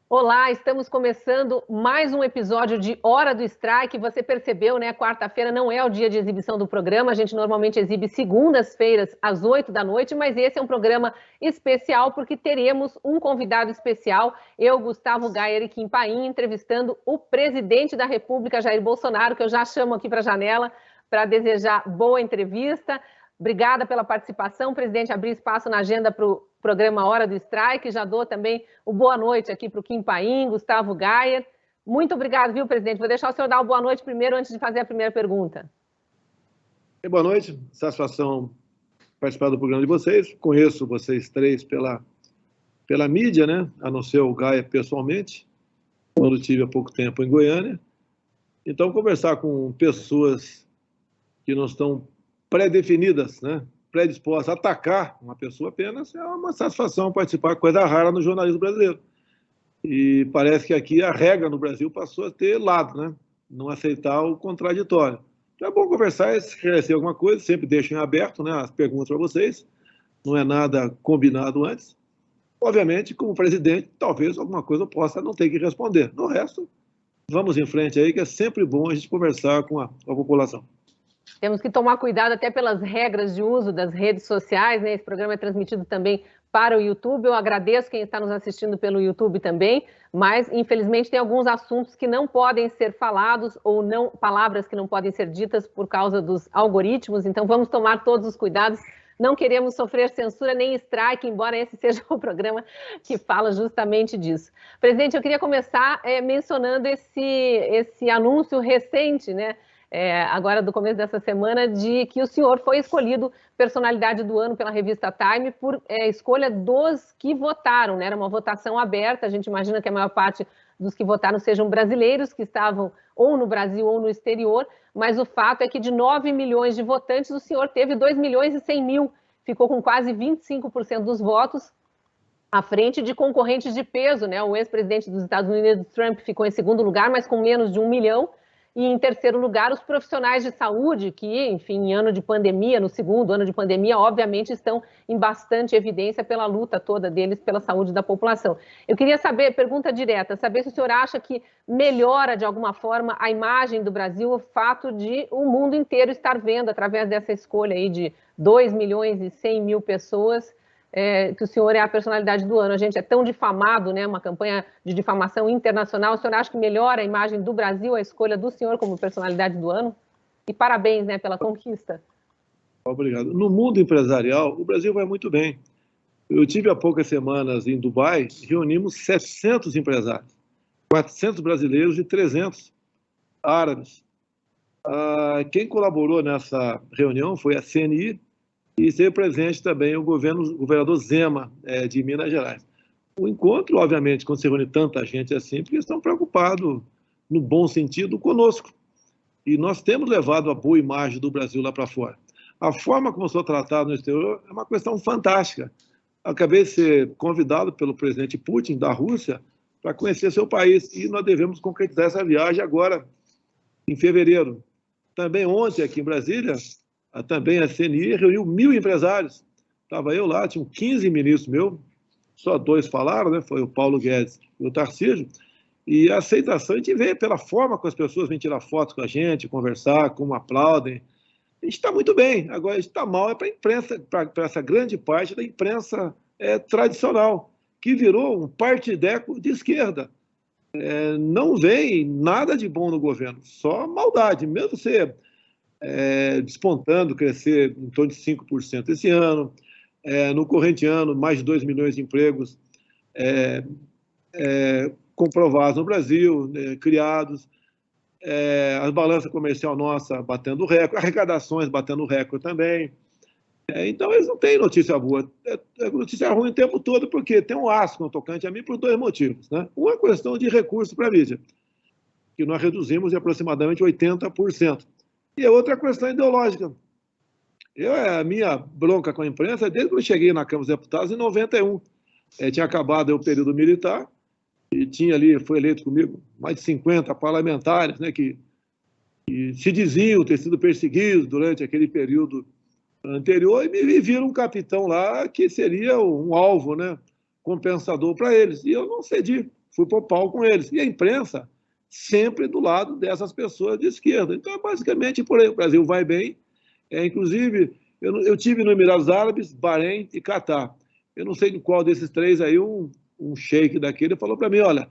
Olá, estamos começando mais um episódio de Hora do Strike. Você percebeu, né? Quarta-feira não é o dia de exibição do programa. A gente normalmente exibe segundas-feiras às 8 da noite, mas esse é um programa especial porque teremos um convidado especial. Eu, Gustavo Gayer e Kim Paim, entrevistando o presidente da República, Jair Bolsonaro, que eu já chamo aqui para a janela para desejar boa entrevista. Obrigada pela participação, presidente. Abrir espaço na agenda para o programa Hora do Strike. Já dou também o boa noite aqui para o Kim Paim, Gustavo Gayer. Muito obrigado, viu, presidente? Vou deixar o senhor dar uma boa noite primeiro, antes de fazer a primeira pergunta. Boa noite, satisfação participar do programa de vocês. Conheço vocês três pela mídia, né? A não ser o Gayer pessoalmente, quando estive há pouco tempo em Goiânia. Então, conversar com pessoas que não estão pré-definidas, né? Predispostas a atacar uma pessoa apenas, é uma satisfação participar, coisa rara no jornalismo brasileiro. E parece que aqui a regra no Brasil passou a ter lado, né? Não aceitar o contraditório. Então é bom conversar, esclarecer alguma coisa, sempre deixo em aberto, né, as perguntas para vocês, não é nada combinado antes. Obviamente, como presidente, talvez alguma coisa eu possa não ter que responder. No resto, vamos em frente aí, que é sempre bom a gente conversar com a população. Temos que tomar cuidado até pelas regras de uso das redes sociais, né? Esse programa é transmitido também para o YouTube. Eu agradeço quem está nos assistindo pelo YouTube também, mas infelizmente tem alguns assuntos que não podem ser falados ou não, palavras que não podem ser ditas por causa dos algoritmos, então vamos tomar todos os cuidados. Não queremos sofrer censura nem strike, embora esse seja o programa que fala justamente disso. Presidente, eu queria começar mencionando esse anúncio recente, né? Agora do começo dessa semana, de que o senhor foi escolhido personalidade do ano pela revista Time por escolha dos que votaram, né? Era uma votação aberta, a gente imagina que a maior parte dos que votaram sejam brasileiros que estavam ou no Brasil ou no exterior, mas o fato é que de 9 milhões de votantes, o senhor teve 2 milhões e 100 mil, ficou com quase 25% dos votos, à frente de concorrentes de peso, né? O ex-presidente dos Estados Unidos, Trump, ficou em segundo lugar, mas com menos de 1 milhão, e em terceiro lugar, os profissionais de saúde, que, enfim, em ano de pandemia, no segundo ano de pandemia, obviamente estão em bastante evidência pela luta toda deles pela saúde da população. Eu queria saber, pergunta direta, saber se o senhor acha que melhora de alguma forma a imagem do Brasil o fato de o mundo inteiro estar vendo, através dessa escolha aí de 2 milhões e 100 mil pessoas, que o senhor é a personalidade do ano. A gente é tão difamado, né? Uma campanha de difamação internacional. O senhor acha que melhora a imagem do Brasil a escolha do senhor como personalidade do ano? E parabéns, né, pela conquista. Obrigado. No mundo empresarial, o Brasil vai muito bem. Eu tive há poucas semanas em Dubai, reunimos 700 empresários, 400 brasileiros e 300 árabes. Quem colaborou nessa reunião foi a CNI, e esteve presente também o governador Zema, de Minas Gerais. O encontro, obviamente, quando se reúne tanta gente assim, porque estão preocupados, no bom sentido, conosco. E nós temos levado a boa imagem do Brasil lá para fora. A forma como sou tratado no exterior é uma questão fantástica. Acabei de ser convidado pelo presidente Putin, da Rússia, para conhecer seu país, e nós devemos concretizar essa viagem agora, em fevereiro. Também ontem, aqui em Brasília, também a CNI reuniu 1.000 empresários. Estava eu lá, tinham 15 ministros meus, só 2 falaram, né? Foi o Paulo Guedes e o Tarcísio. E a aceitação a gente vê pela forma como as pessoas vêm tirar fotos com a gente, conversar, como aplaudem. A gente está muito bem. Agora, a gente está mal para a imprensa, para essa grande parte da imprensa tradicional, que virou um partideco de esquerda. Não vem nada de bom no governo, só maldade. Mesmo você despontando, crescer em torno de 5% esse ano, no corrente ano, mais de 2 milhões de empregos comprovados no Brasil, criados, a balança comercial nossa batendo recorde, arrecadações batendo recorde também. Então, eles não têm notícia boa. É notícia ruim o tempo todo, porque tem um asco no tocante a mim por 2 motivos. Né? Uma questão de recurso para a mídia, que nós reduzimos em aproximadamente 80%. E a outra questão ideológica. A minha bronca com a imprensa, desde que eu cheguei na Câmara dos Deputados, em 91, tinha acabado o período militar, e tinha ali, foi eleito comigo, mais de 50 parlamentares, né, que se diziam ter sido perseguidos durante aquele período anterior e me viram um capitão lá que seria um alvo, né, compensador para eles. E eu não cedi, fui para o pau com eles. E a imprensa sempre do lado dessas pessoas de esquerda. Então, é basicamente por aí. O Brasil vai bem. Inclusive, eu tive no Emirados Árabes, Bahrein e Catar. Eu não sei de qual desses três aí, um sheik daquele falou para mim, olha,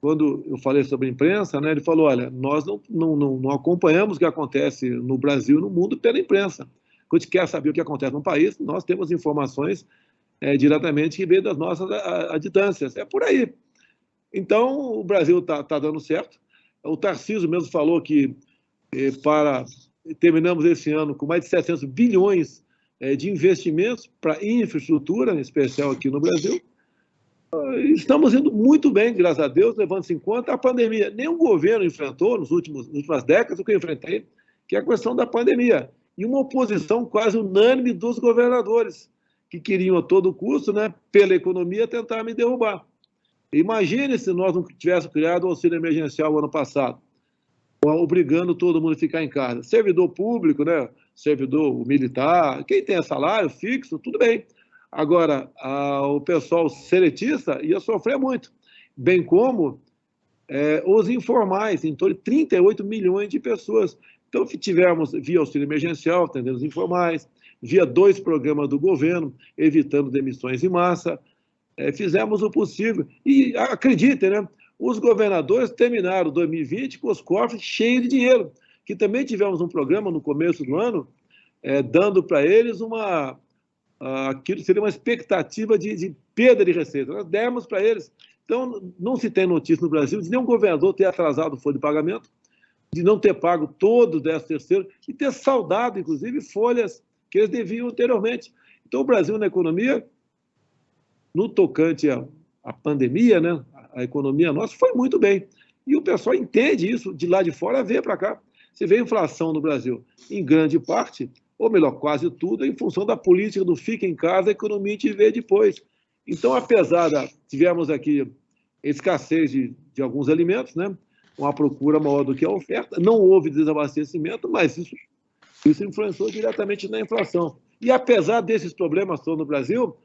quando eu falei sobre a imprensa, né, ele falou, olha, nós não acompanhamos o que acontece no Brasil e no mundo pela imprensa. Quando a gente quer saber o que acontece no país, nós temos informações diretamente que vêm das nossas aditâncias. É por aí. Então, o Brasil está dando certo. O Tarcísio mesmo falou que terminamos esse ano com mais de 700 bilhões de investimentos para infraestrutura, em especial aqui no Brasil. Estamos indo muito bem, graças a Deus, levando-se em conta a pandemia. Nenhum governo enfrentou, nas últimas décadas, o que eu enfrentei, que é a questão da pandemia. E uma oposição quase unânime dos governadores, que queriam a todo custo, né, pela economia, tentar me derrubar. Imagine se nós não tivéssemos criado o auxílio emergencial ano passado, obrigando todo mundo a ficar em casa. Servidor público, né, servidor militar, quem tem salário fixo, tudo bem. Agora, o pessoal seletista ia sofrer muito, bem como os informais, em torno de 38 milhões de pessoas. Então, tivemos via auxílio emergencial, atendendo os informais, via 2 programas do governo, evitando demissões em massa, fizemos o possível. E acreditem, né, os governadores terminaram 2020 com os cofres cheios de dinheiro, que também tivemos um programa no começo do ano, dando para eles aquilo seria uma expectativa de perda de receita. Nós demos para eles. Então, não se tem notícia no Brasil de nenhum governador ter atrasado folha de pagamento, de não ter pago todo o 13º e ter saudado, inclusive, folhas que eles deviam anteriormente. Então, o Brasil, na economia, no tocante à pandemia, né, a economia nossa foi muito bem. E o pessoal entende isso de lá de fora, vê para cá. Você vê a inflação no Brasil, em grande parte, ou melhor, quase tudo, em função da política do fica em casa, a economia a gente vê depois. Então, apesar tivemos aqui escassez de alguns alimentos, né, uma procura maior do que a oferta, não houve desabastecimento, mas isso influenciou diretamente na inflação. E apesar desses problemas todos no Brasil,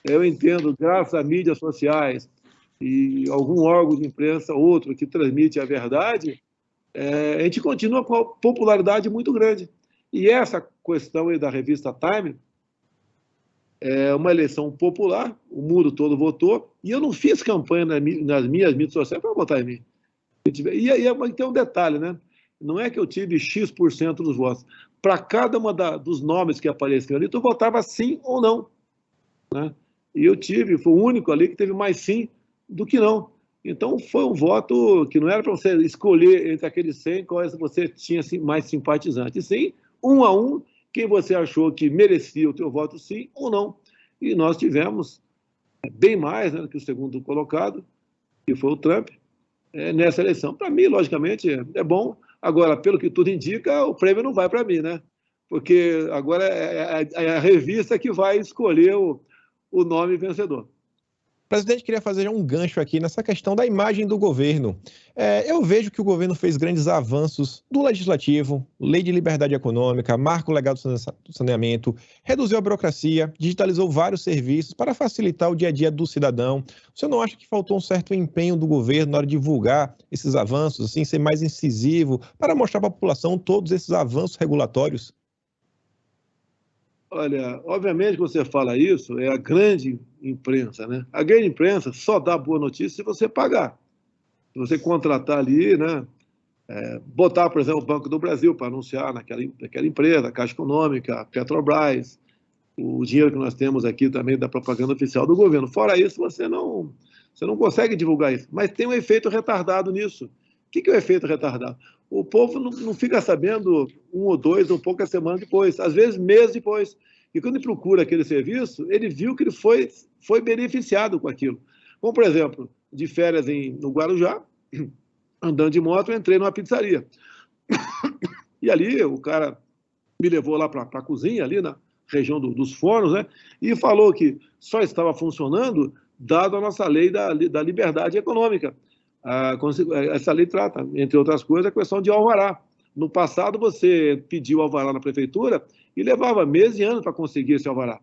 eu entendo, graças a mídias sociais e algum órgão de imprensa, outro, que transmite a verdade, a gente continua com uma popularidade muito grande. E essa questão aí da revista Time é uma eleição popular, o mundo todo votou, e eu não fiz campanha nas minhas mídias sociais para votar em mim. E aí tem um detalhe, né? Não é que eu tive X% dos votos. Para cada uma dos nomes que apareciam ali, tu votava sim ou não, né? E fui o único ali que teve mais sim do que não. Então, foi um voto que não era para você escolher entre aqueles 100 quais você tinha mais simpatizantes. Sim, 1 a 1, quem você achou que merecia o teu voto sim ou não. E nós tivemos bem mais, né, que o segundo colocado, que foi o Trump, nessa eleição. Para mim, logicamente, é bom. Agora, pelo que tudo indica, o prêmio não vai para mim, né? Porque agora é a revista que vai escolher o nome vencedor. Presidente, queria fazer um gancho aqui nessa questão da imagem do governo. Eu vejo que o governo fez grandes avanços do legislativo, lei de liberdade econômica, marco legal do saneamento, reduziu a burocracia, digitalizou vários serviços para facilitar o dia a dia do cidadão. O senhor não acha que faltou um certo empenho do governo na hora de divulgar esses avanços, assim, ser mais incisivo, para mostrar para a população todos esses avanços regulatórios? Olha, obviamente que você fala isso, é a grande imprensa, né? A grande imprensa só dá boa notícia se você pagar. Se você contratar ali, né? Botar, por exemplo, o Banco do Brasil para anunciar naquela empresa, a Caixa Econômica, a Petrobras, o dinheiro que nós temos aqui também da propaganda oficial do governo. Fora isso, você não consegue divulgar isso. Mas tem um efeito retardado nisso. O que é o efeito retardado? O povo não fica sabendo 1 ou 2 ou poucas semanas depois, às vezes meses depois. E quando ele procura aquele serviço, ele viu que ele foi beneficiado com aquilo. Como, por exemplo, de férias no Guarujá, andando de moto, eu entrei numa pizzaria. E ali o cara me levou lá para a cozinha, ali na região dos fornos, né? E falou que só estava funcionando dado a nossa lei da liberdade econômica. Essa lei trata, entre outras coisas, a questão de alvará. No passado, você pediu alvará na prefeitura E levava meses e anos para conseguir esse alvará.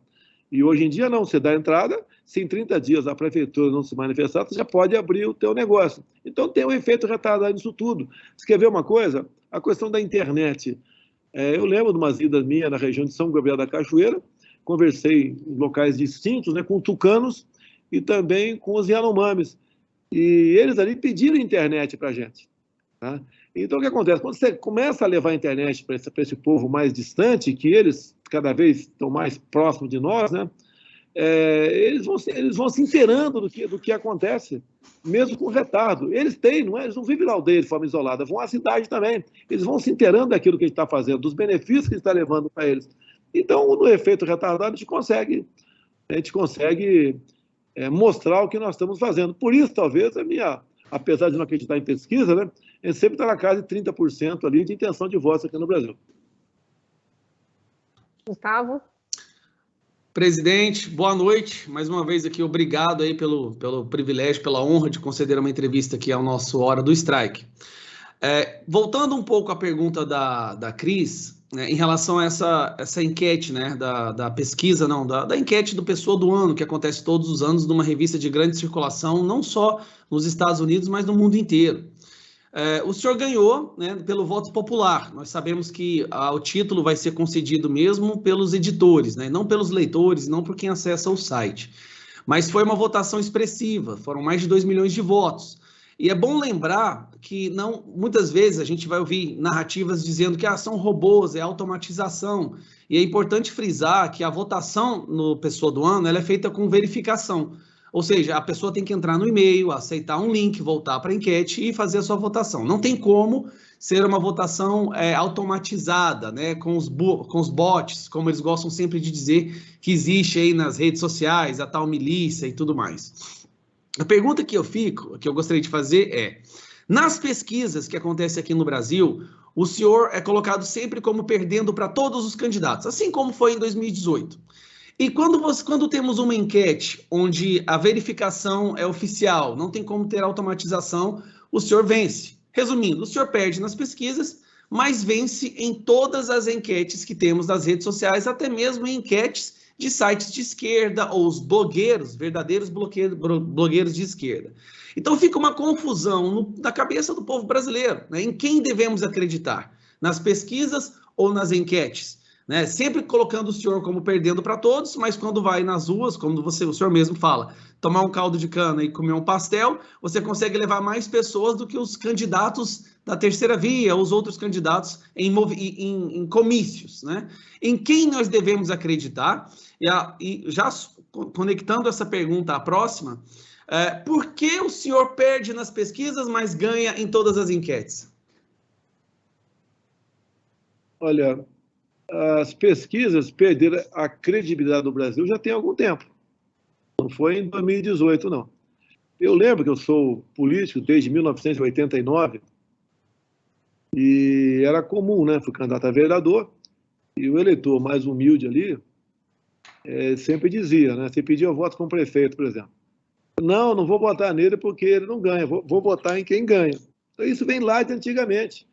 E hoje em dia não, você dá entrada, se em 30 dias a prefeitura não se manifestar, você já pode abrir o teu negócio. Então tem um efeito retardado nisso tudo. Você quer ver uma coisa? A questão da internet. Eu lembro de umas idas minhas na região de São Gabriel da Cachoeira, conversei em locais distintos, né, com tucanos e também com os Yanomamis. E eles ali pediram internet para a gente. Tá? Então, o que acontece? Quando você começa a levar a internet para esse povo mais distante, que eles cada vez estão mais próximos de nós, né? Eles vão se inteirando do que acontece, mesmo com retardo. Eles têm, não é? Eles não vivem na aldeia de forma isolada, vão à cidade também. Eles vão se inteirando daquilo que a gente está fazendo, dos benefícios que a gente está levando para eles. Então, no efeito retardado, a gente consegue mostrar o que nós estamos fazendo. Por isso, talvez, apesar de não acreditar em pesquisa, né, a gente sempre está na casa de 30% ali de intenção de voto aqui no Brasil. Gustavo? Presidente, boa noite. Mais uma vez aqui, obrigado aí pelo privilégio, pela honra de conceder uma entrevista aqui ao nosso Hora do Strike. Voltando um pouco à pergunta da Cris, né, em relação a essa enquete, né, da pesquisa, não, da enquete do Pessoa do Ano, que acontece todos os anos numa revista de grande circulação, não só nos Estados Unidos, mas no mundo inteiro. O senhor ganhou, né, pelo voto popular. Nós sabemos que o título vai ser concedido mesmo pelos editores, né, não pelos leitores, não por quem acessa o site. Mas foi uma votação expressiva, foram mais de 2 milhões de votos. E é bom lembrar que muitas vezes a gente vai ouvir narrativas dizendo que são robôs, é automatização. E é importante frisar que a votação no Pessoa do Ano ela é feita com verificação. Ou seja, a pessoa tem que entrar no e-mail, aceitar um link, voltar para a enquete e fazer a sua votação. Não tem como ser uma votação automatizada, né, com os bots, como eles gostam sempre de dizer que existe aí nas redes sociais, a tal milícia e tudo mais. A pergunta que eu gostaria de fazer é, nas pesquisas que acontecem aqui no Brasil, o senhor é colocado sempre como perdendo para todos os candidatos, assim como foi em 2018. E quando temos uma enquete onde a verificação é oficial, não tem como ter automatização, o senhor vence. Resumindo, o senhor perde nas pesquisas, mas vence em todas as enquetes que temos nas redes sociais, até mesmo em enquetes de sites de esquerda ou os blogueiros, verdadeiros blogueiros de esquerda. Então fica uma confusão na cabeça do povo brasileiro, né? Em quem devemos acreditar? Nas pesquisas ou nas enquetes? Né? Sempre colocando o senhor como perdendo para todos, mas quando vai nas ruas, como o senhor mesmo fala, tomar um caldo de cana e comer um pastel, você consegue levar mais pessoas do que os candidatos da terceira via, os outros candidatos em comícios. Né? Em quem nós devemos acreditar? E já conectando essa pergunta à próxima, por que o senhor perde nas pesquisas, mas ganha em todas as enquetes? Olha, as pesquisas perderam a credibilidade do Brasil já tem algum tempo. Não foi em 2018, não. Eu lembro que eu sou político desde 1989 e era comum, né? Fui candidato a vereador e o eleitor mais humilde ali sempre dizia, né? Se pedia voto para um prefeito, por exemplo. Não vou votar nele porque ele não ganha, vou votar em quem ganha. Então, isso vem lá de antigamente.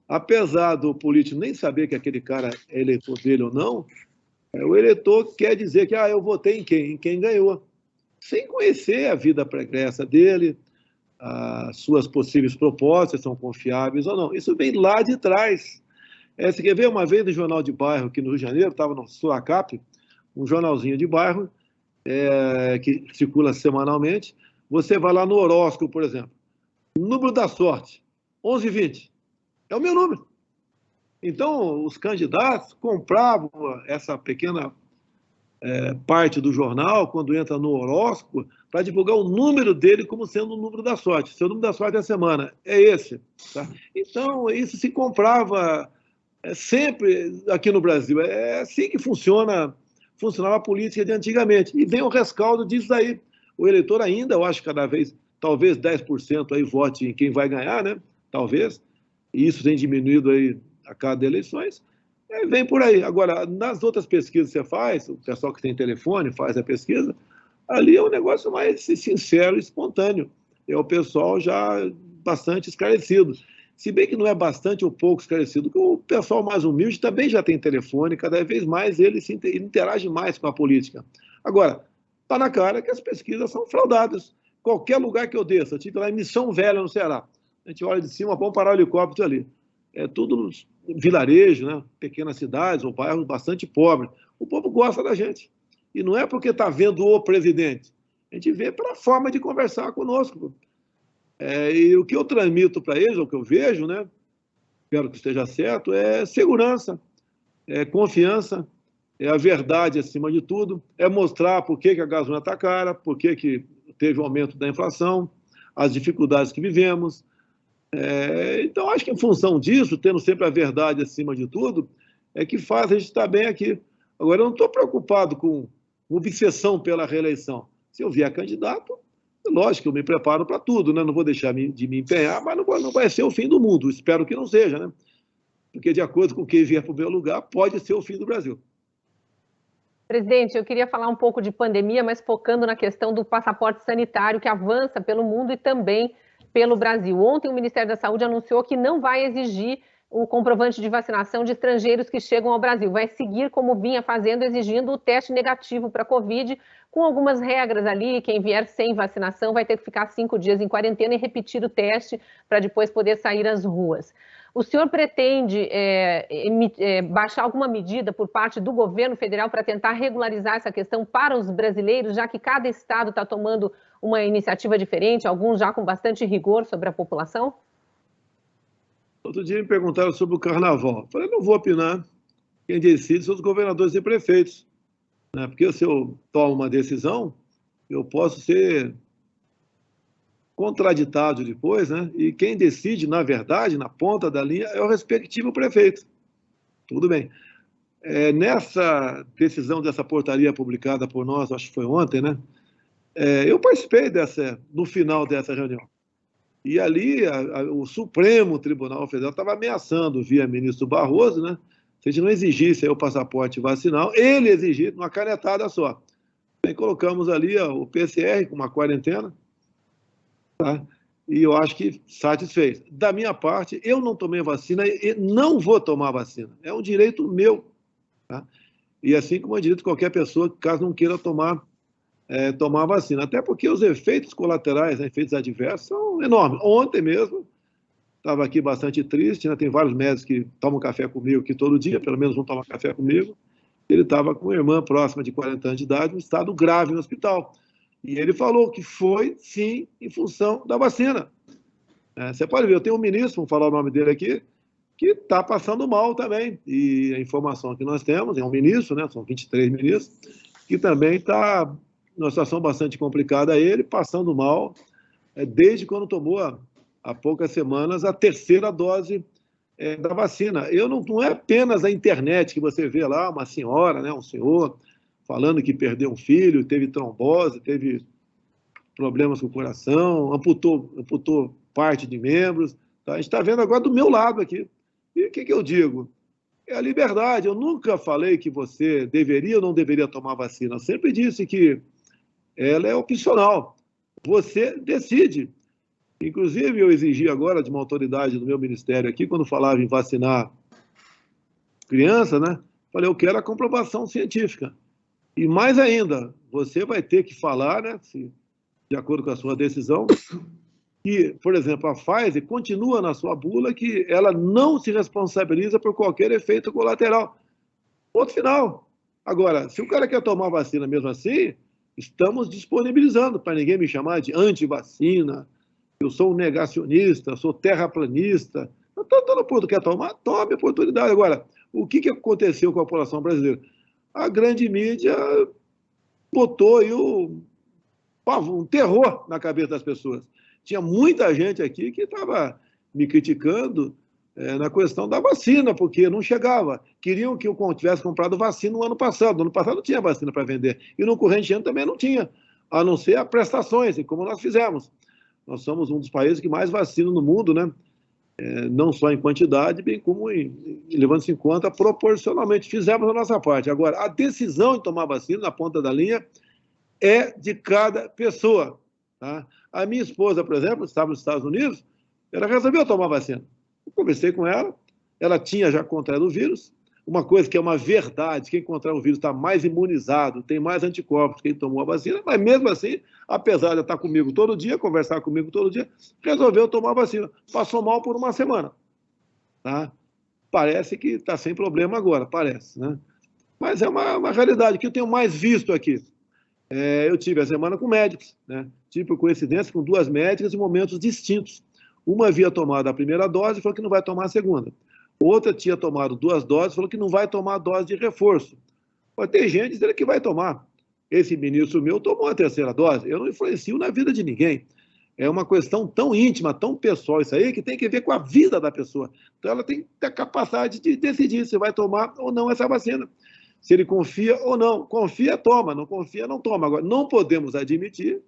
Apesar do político nem saber que aquele cara é eleitor dele ou não, o eleitor quer dizer que eu votei em quem ganhou, sem conhecer a vida pregressa dele, as suas possíveis propostas são confiáveis ou não. Isso vem lá de trás. Você quer ver, uma vez no Jornal de Bairro, aqui no Rio de Janeiro, estava no Suacap, um jornalzinho de bairro, que circula semanalmente, você vai lá no horóscopo, por exemplo, número da sorte, 1120. É o meu número. Então, os candidatos compravam essa pequena parte do jornal, quando entra no horóscopo, para divulgar o número dele como sendo o número da sorte. Seu número da sorte da semana é esse. Tá? Então, isso se comprava sempre aqui no Brasil. É assim que funcionava a política de antigamente. E vem o rescaldo disso aí. O eleitor ainda, eu acho, cada vez, talvez 10% aí vote em quem vai ganhar, né? Talvez. E isso tem diminuído aí a cada eleições, vem por aí. Agora, nas outras pesquisas que você faz, o pessoal que tem telefone faz a pesquisa, ali é um negócio mais sincero e espontâneo. É o pessoal já bastante esclarecido. Se bem que não é bastante ou pouco esclarecido, que o pessoal mais humilde também já tem telefone, cada vez mais ele interage mais com a política. Agora, está na cara que as pesquisas são fraudadas. Qualquer lugar que eu desça, eu tive lá em Missão Velha, no Ceará, a gente olha de cima, vamos parar o helicóptero ali. É tudo vilarejo, né? Pequenas cidades ou bairros bastante pobres. O povo gosta da gente. E não é porque está vendo o presidente. A gente vê pela forma de conversar conosco. E o que eu transmito para eles, o que eu vejo, né? Espero que esteja certo, é segurança, é confiança, é a verdade acima de tudo, é mostrar por que a gasolina está cara, por que teve o aumento da inflação, as dificuldades que vivemos. Então, acho que em função disso, tendo sempre a verdade acima de tudo, é que faz a gente estar bem aqui. Agora, eu não estou preocupado com obsessão pela reeleição. Se eu vier candidato, lógico que eu me preparo para tudo, né? Não vou deixar de me empenhar, mas não vai ser o fim do mundo. Espero que não seja, né? Porque, de acordo com quem vier para o meu lugar, pode ser o fim do Brasil. Presidente, eu queria falar um pouco de pandemia, mas focando na questão do passaporte sanitário, que avança pelo mundo e também pelo Brasil. Ontem, o Ministério da Saúde anunciou que não vai exigir o comprovante de vacinação de estrangeiros que chegam ao Brasil. Vai seguir como vinha fazendo, exigindo o teste negativo para a Covid, com algumas regras ali. Quem vier sem vacinação vai ter que ficar 5 dias em quarentena e repetir o teste para depois poder sair às ruas. O senhor pretende baixar alguma medida por parte do governo federal para tentar regularizar essa questão para os brasileiros, já que cada estado está tomando uma iniciativa diferente, alguns já com bastante rigor sobre a população? Outro dia me perguntaram sobre o carnaval. Eu falei, não vou opinar. Quem decide são os governadores e prefeitos. Né? Porque se eu tomo uma decisão, eu posso ser contraditado depois, né? E quem decide, na verdade, na ponta da linha, é o respectivo prefeito. Tudo bem. Nessa decisão dessa portaria publicada por nós, acho que foi ontem, né? Eu participei no final dessa reunião. E ali o Supremo Tribunal Federal estava ameaçando, via ministro Barroso, né? Se a gente não exigisse aí o passaporte vacinal, ele exigir uma canetada só. Aí colocamos ali o PCR com uma quarentena, tá? E eu acho que satisfez. Da minha parte, eu não tomei vacina e não vou tomar vacina. É um direito meu, tá? E assim como é direito de qualquer pessoa, caso não queira tomar a vacina. Até porque os efeitos colaterais, né, efeitos adversos, são enormes. Ontem mesmo, estava aqui bastante triste, né? Tem vários médicos que tomam café comigo aqui todo dia, pelo menos um toma café comigo. Ele estava com uma irmã próxima de 40 anos de idade, em estado grave no hospital. E ele falou que foi, sim, em função da vacina. Você pode ver, eu tenho um ministro, vamos falar o nome dele aqui, que está passando mal também. E a informação que nós temos, é um ministro, né? São 23 ministros, que também está numa situação bastante complicada, ele passando mal, desde quando tomou, há poucas semanas, a terceira dose da vacina. Não é apenas a internet que você vê lá, uma senhora, né, um senhor, falando que perdeu um filho, teve trombose, teve problemas com o coração, amputou parte de membros. Tá? A gente está vendo agora do meu lado aqui. E o que eu digo? É a liberdade. Eu nunca falei que você deveria ou não deveria tomar vacina. Eu sempre disse que ela é opcional. Você decide. Inclusive, eu exigi agora de uma autoridade do meu ministério aqui, quando falava em vacinar criança, né? Falei, eu quero a comprovação científica. E mais ainda, você vai ter que falar, né, de acordo com a sua decisão, que, por exemplo, a Pfizer continua na sua bula que ela não se responsabiliza por qualquer efeito colateral. Ponto final. Agora, se o cara quer tomar vacina mesmo assim, estamos disponibilizando para ninguém me chamar de anti-vacina, eu sou um negacionista, sou terraplanista. Todo mundo quer tomar, tome a oportunidade. Agora, o que aconteceu com a população brasileira? A grande mídia botou aí um terror na cabeça das pessoas. Tinha muita gente aqui que estava me criticando na questão da vacina, porque não chegava. Queriam que eu tivesse comprado vacina no ano passado. No ano passado não tinha vacina para vender. E no corrente ano também não tinha, a não ser as prestações, como nós fizemos. Nós somos um dos países que mais vacina no mundo, né? Não só em quantidade, bem como levando-se em conta proporcionalmente. Fizemos a nossa parte. Agora, a decisão de tomar vacina na ponta da linha é de cada pessoa. Tá? A minha esposa, por exemplo, estava nos Estados Unidos, ela resolveu tomar vacina. Eu conversei com ela, ela tinha já contraído o vírus, uma coisa que é uma verdade, quem contrai o vírus está mais imunizado, tem mais anticorpos que quem tomou a vacina, mas mesmo assim, apesar de estar comigo todo dia, conversar comigo todo dia, resolveu tomar a vacina. Passou mal por uma semana. Tá? Parece que está sem problema agora, parece, né? Mas é uma realidade que eu tenho mais visto aqui. Eu tive a semana com médicos, né? Tive, por coincidência, com 2 médicas em momentos distintos. Uma havia tomado a primeira dose e falou que não vai tomar a segunda. Outra tinha tomado 2 doses e falou que não vai tomar a dose de reforço. Mas tem gente dizendo que vai tomar. Esse ministro meu tomou a 3ª dose. Eu não influencio na vida de ninguém. É uma questão tão íntima, tão pessoal isso aí, que tem que ver com a vida da pessoa. Então ela tem que ter a capacidade de decidir se vai tomar ou não essa vacina. Se ele confia ou não. Confia, toma. Não confia, não toma. Agora, não podemos admitir,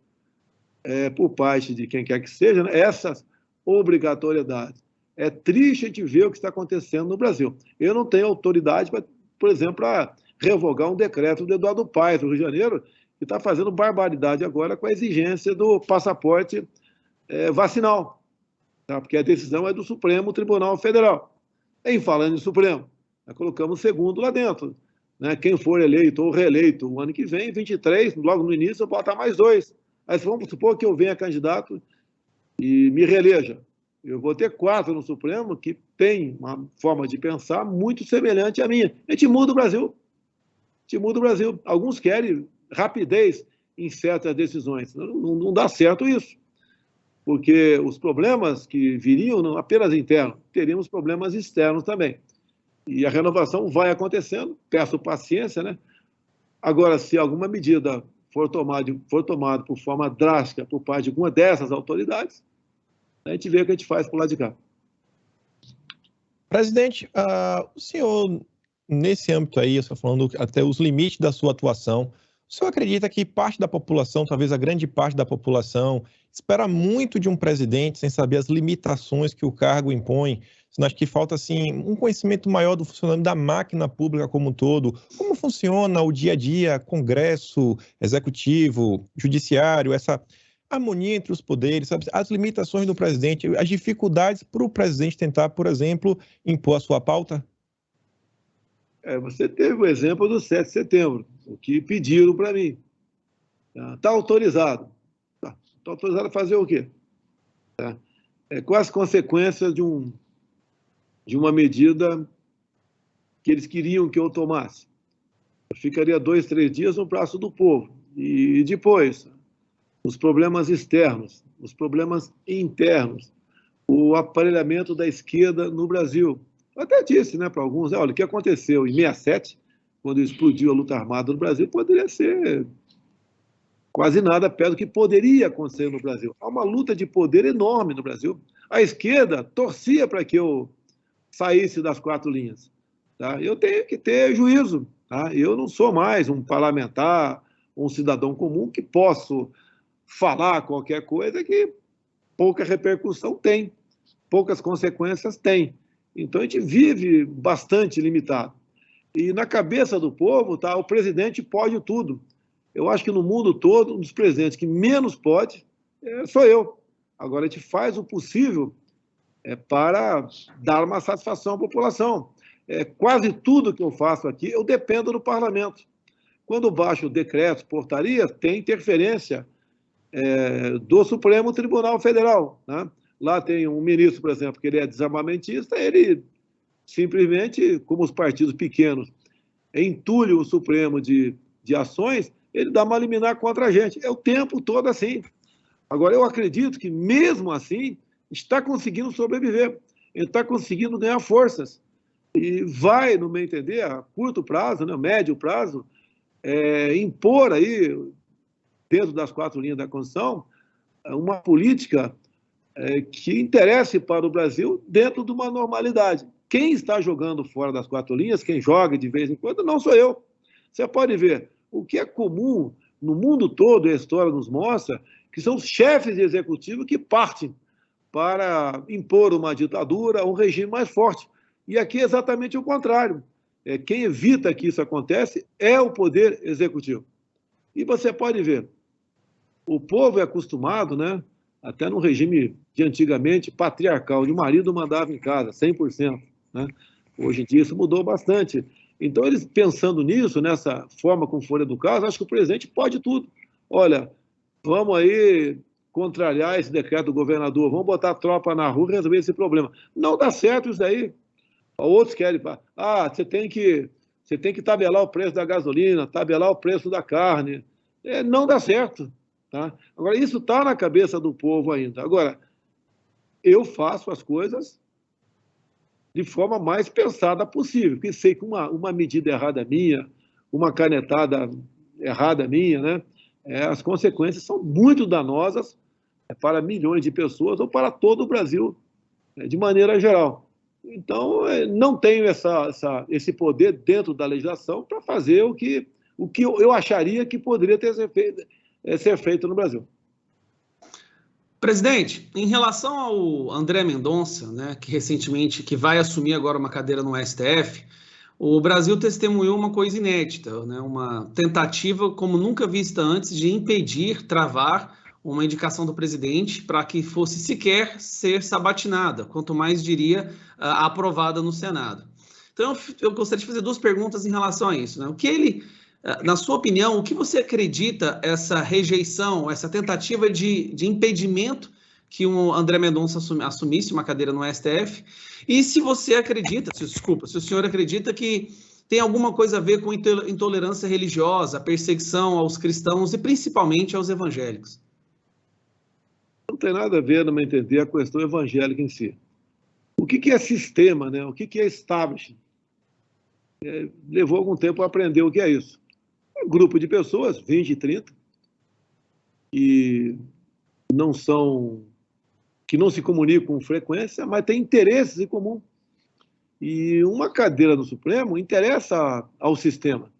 por parte de quem quer que seja, né, essas obrigatoriedades. É triste a gente ver o que está acontecendo no Brasil. Eu não tenho autoridade, por exemplo, para revogar um decreto do Eduardo Paes, do Rio de Janeiro, que está fazendo barbaridade agora com a exigência do passaporte vacinal, tá? Porque a decisão é do Supremo Tribunal Federal. Em falando em Supremo, nós colocamos 2º lá dentro. Né? Quem for eleito ou reeleito o ano que vem, 23, logo no início, eu vou botar mais 2. Aí vamos supor que eu venha candidato e me reeleja. Eu vou ter 4 no Supremo que tem uma forma de pensar muito semelhante à minha. A gente muda o Brasil. A gente muda o Brasil. Alguns querem rapidez em certas decisões. Não dá certo isso. Porque os problemas que viriam não apenas internos, teríamos problemas externos também. E a renovação vai acontecendo. Peço paciência, né? Agora, se alguma medida for tomada por forma drástica por parte de alguma dessas autoridades, a gente vê o que a gente faz por lá de cá. Presidente, o senhor, nesse âmbito aí, eu estou falando até os limites da sua atuação, o senhor acredita que parte da população, talvez a grande parte da população, espera muito de um presidente sem saber as limitações que o cargo impõe? Você não acha que falta, assim, um conhecimento maior do funcionamento da máquina pública como um todo? Como funciona o dia a dia, Congresso, Executivo, Judiciário, essa harmonia entre os poderes, sabe? As limitações do presidente, as dificuldades para o presidente tentar, por exemplo, impor a sua pauta? Você teve o exemplo do 7 de setembro, o que pediram para mim. Está autorizado. Está autorizado a fazer o quê? Quais as consequências de uma medida que eles queriam que eu tomasse? Eu ficaria 2, 3 dias no braço do povo. E depois, os problemas externos, os problemas internos, o aparelhamento da esquerda no Brasil. Eu até disse, né, para alguns, olha, o que aconteceu em 67, quando explodiu a luta armada no Brasil, poderia ser quase nada perto do que poderia acontecer no Brasil. Há uma luta de poder enorme no Brasil. A esquerda torcia para que eu saísse das 4 linhas. Tá? Eu tenho que ter juízo. Tá? Eu não sou mais um parlamentar, um cidadão comum que posso falar qualquer coisa que pouca repercussão tem, poucas consequências tem. Então, a gente vive bastante limitado. E na cabeça do povo, tá, o presidente pode tudo. Eu acho que no mundo todo, um dos presidentes que menos pode sou eu. Agora, a gente faz o possível para dar uma satisfação à população. Quase tudo que eu faço aqui, eu dependo do parlamento. Quando baixo decretos, portarias, tem interferência do Supremo Tribunal Federal. Né? Lá tem um ministro, por exemplo, que ele é desarmamentista, ele simplesmente, como os partidos pequenos, entulham o Supremo de ações, ele dá uma liminar contra a gente. É o tempo todo assim. Agora, eu acredito que, mesmo assim, está conseguindo sobreviver, ele está conseguindo ganhar forças. E vai, no meu entender, a curto prazo, né, médio prazo, impor aí, dentro das 4 linhas da Constituição, uma política que interesse para o Brasil dentro de uma normalidade. Quem está jogando fora das 4 linhas, quem joga de vez em quando, não sou eu. Você pode ver, o que é comum no mundo todo, e a história nos mostra, que são os chefes de executivo que partem para impor uma ditadura, um regime mais forte. E aqui é exatamente o contrário. Quem evita que isso aconteça é o poder executivo. E você pode ver, o povo é acostumado, né, até no regime de antigamente, patriarcal, onde o marido mandava em casa, 100%. Né? Hoje em dia isso mudou bastante. Então, eles pensando nisso, nessa forma como foram educados, acho que o presidente pode tudo. Olha, vamos aí contrariar esse decreto do governador, vamos botar tropa na rua e resolver esse problema. Não dá certo isso daí. Outros querem, você tem que tabelar o preço da gasolina, tabelar o preço da carne. Não dá certo. Tá? Agora, isso está na cabeça do povo ainda. Agora, eu faço as coisas de forma mais pensada possível, porque sei que uma medida errada minha, uma canetada errada minha, né, as consequências são muito danosas para milhões de pessoas ou para todo o Brasil, de maneira geral. Então, não tenho esse poder dentro da legislação para fazer o que eu acharia que poderia ser feito no Brasil. Presidente, em relação ao André Mendonça, né, que vai assumir agora uma cadeira no STF, o Brasil testemunhou uma coisa inédita, né, uma tentativa como nunca vista antes de impedir, travar uma indicação do presidente para que fosse sequer ser sabatinada, quanto mais diria aprovada no Senado. Então, eu gostaria de fazer duas perguntas em relação a isso. Né? Na sua opinião, o que você acredita essa rejeição, essa tentativa de impedimento que o André Mendonça assumisse uma cadeira no STF? E se você acredita, se o senhor acredita que tem alguma coisa a ver com intolerância religiosa, perseguição aos cristãos e principalmente aos evangélicos? Não tem nada a ver, no meu entender, a questão evangélica em si. O que é sistema, né? O que é establishment? Levou algum tempo a aprender o que é isso. Um grupo de pessoas, 20, 30, que não se comunicam com frequência, mas têm interesses em comum. E uma cadeira no Supremo interessa ao sistema.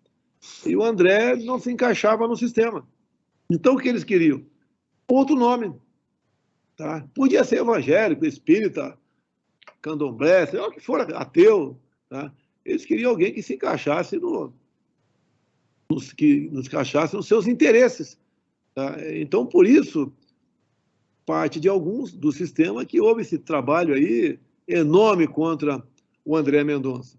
E o André não se encaixava no sistema. Então, o que eles queriam? Outro nome. Tá? Podia ser evangélico, espírita, candomblé, sei lá o que for, ateu. Tá? Eles queriam alguém que se encaixasse nos seus interesses. Tá? Então, por isso, parte de alguns do sistema que houve esse trabalho aí enorme contra o André Mendonça.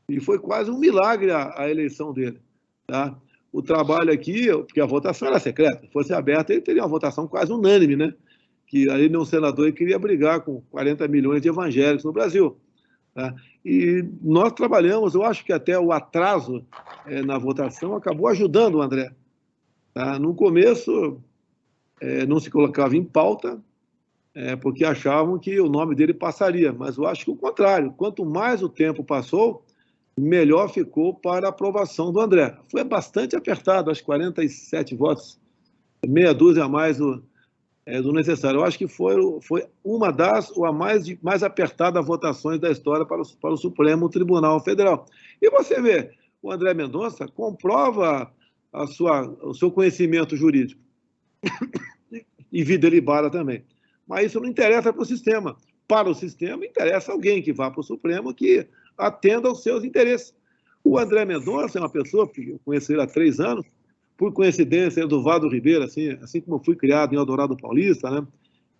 E foi quase um milagre a eleição dele. Tá? O trabalho aqui, porque a votação era secreta, se fosse aberta, ele teria uma votação quase unânime, né? Que ali um senador queria brigar com 40 milhões de evangélicos no Brasil. Tá? E nós trabalhamos, eu acho que até o atraso na votação acabou ajudando o André. Tá? No começo, não se colocava em pauta, porque achavam que o nome dele passaria, mas eu acho que o contrário, quanto mais o tempo passou, melhor ficou para a aprovação do André. Foi bastante apertado, acho que 47 votos, meia dúzia a mais do necessário. Eu acho que foi uma das ou a mais apertada votações da história para o Supremo Tribunal Federal. E você vê, o André Mendonça comprova o seu conhecimento jurídico e vida libera também. Mas isso não interessa para o sistema. Para o sistema, interessa alguém que vá para o Supremo que atenda aos seus interesses. O André Mendonça é uma pessoa que eu conheci ele há 3 anos, por coincidência, do Vado Ribeira, assim como eu fui criado em Eldorado Paulista, né?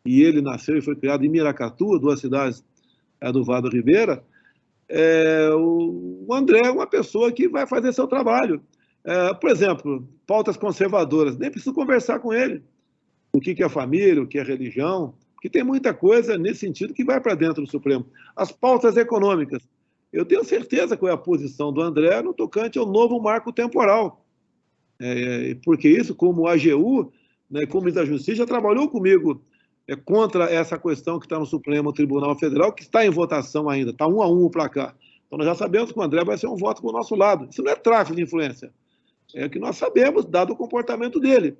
E ele nasceu e foi criado em Miracatu, 2 cidades do Vado Ribeira. O André é uma pessoa que vai fazer seu trabalho. Por exemplo, pautas conservadoras, nem preciso conversar com ele. O que é família, o que é religião, porque tem muita coisa nesse sentido que vai para dentro do Supremo. As pautas econômicas, eu tenho certeza qual é a posição do André no tocante ao novo marco temporal. Porque isso, como a AGU, né, como ministro da Justiça, já trabalhou comigo contra essa questão que está no Supremo Tribunal Federal, que está em votação ainda, está 1-1 o placar. Então, nós já sabemos que o André vai ser um voto para o nosso lado. Isso não é tráfico de influência. É o que nós sabemos, dado o comportamento dele.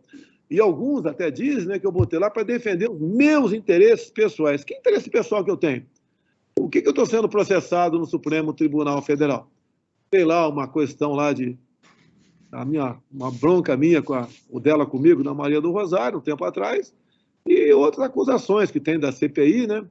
E alguns até dizem, né, que eu botei lá para defender os meus interesses pessoais. Que interesse pessoal que eu tenho? O que eu estou sendo processado no Supremo Tribunal Federal? Sei lá, uma questão lá uma bronca minha o dela comigo, na Maria do Rosário, um tempo atrás, e outras acusações que tem da CPI, né,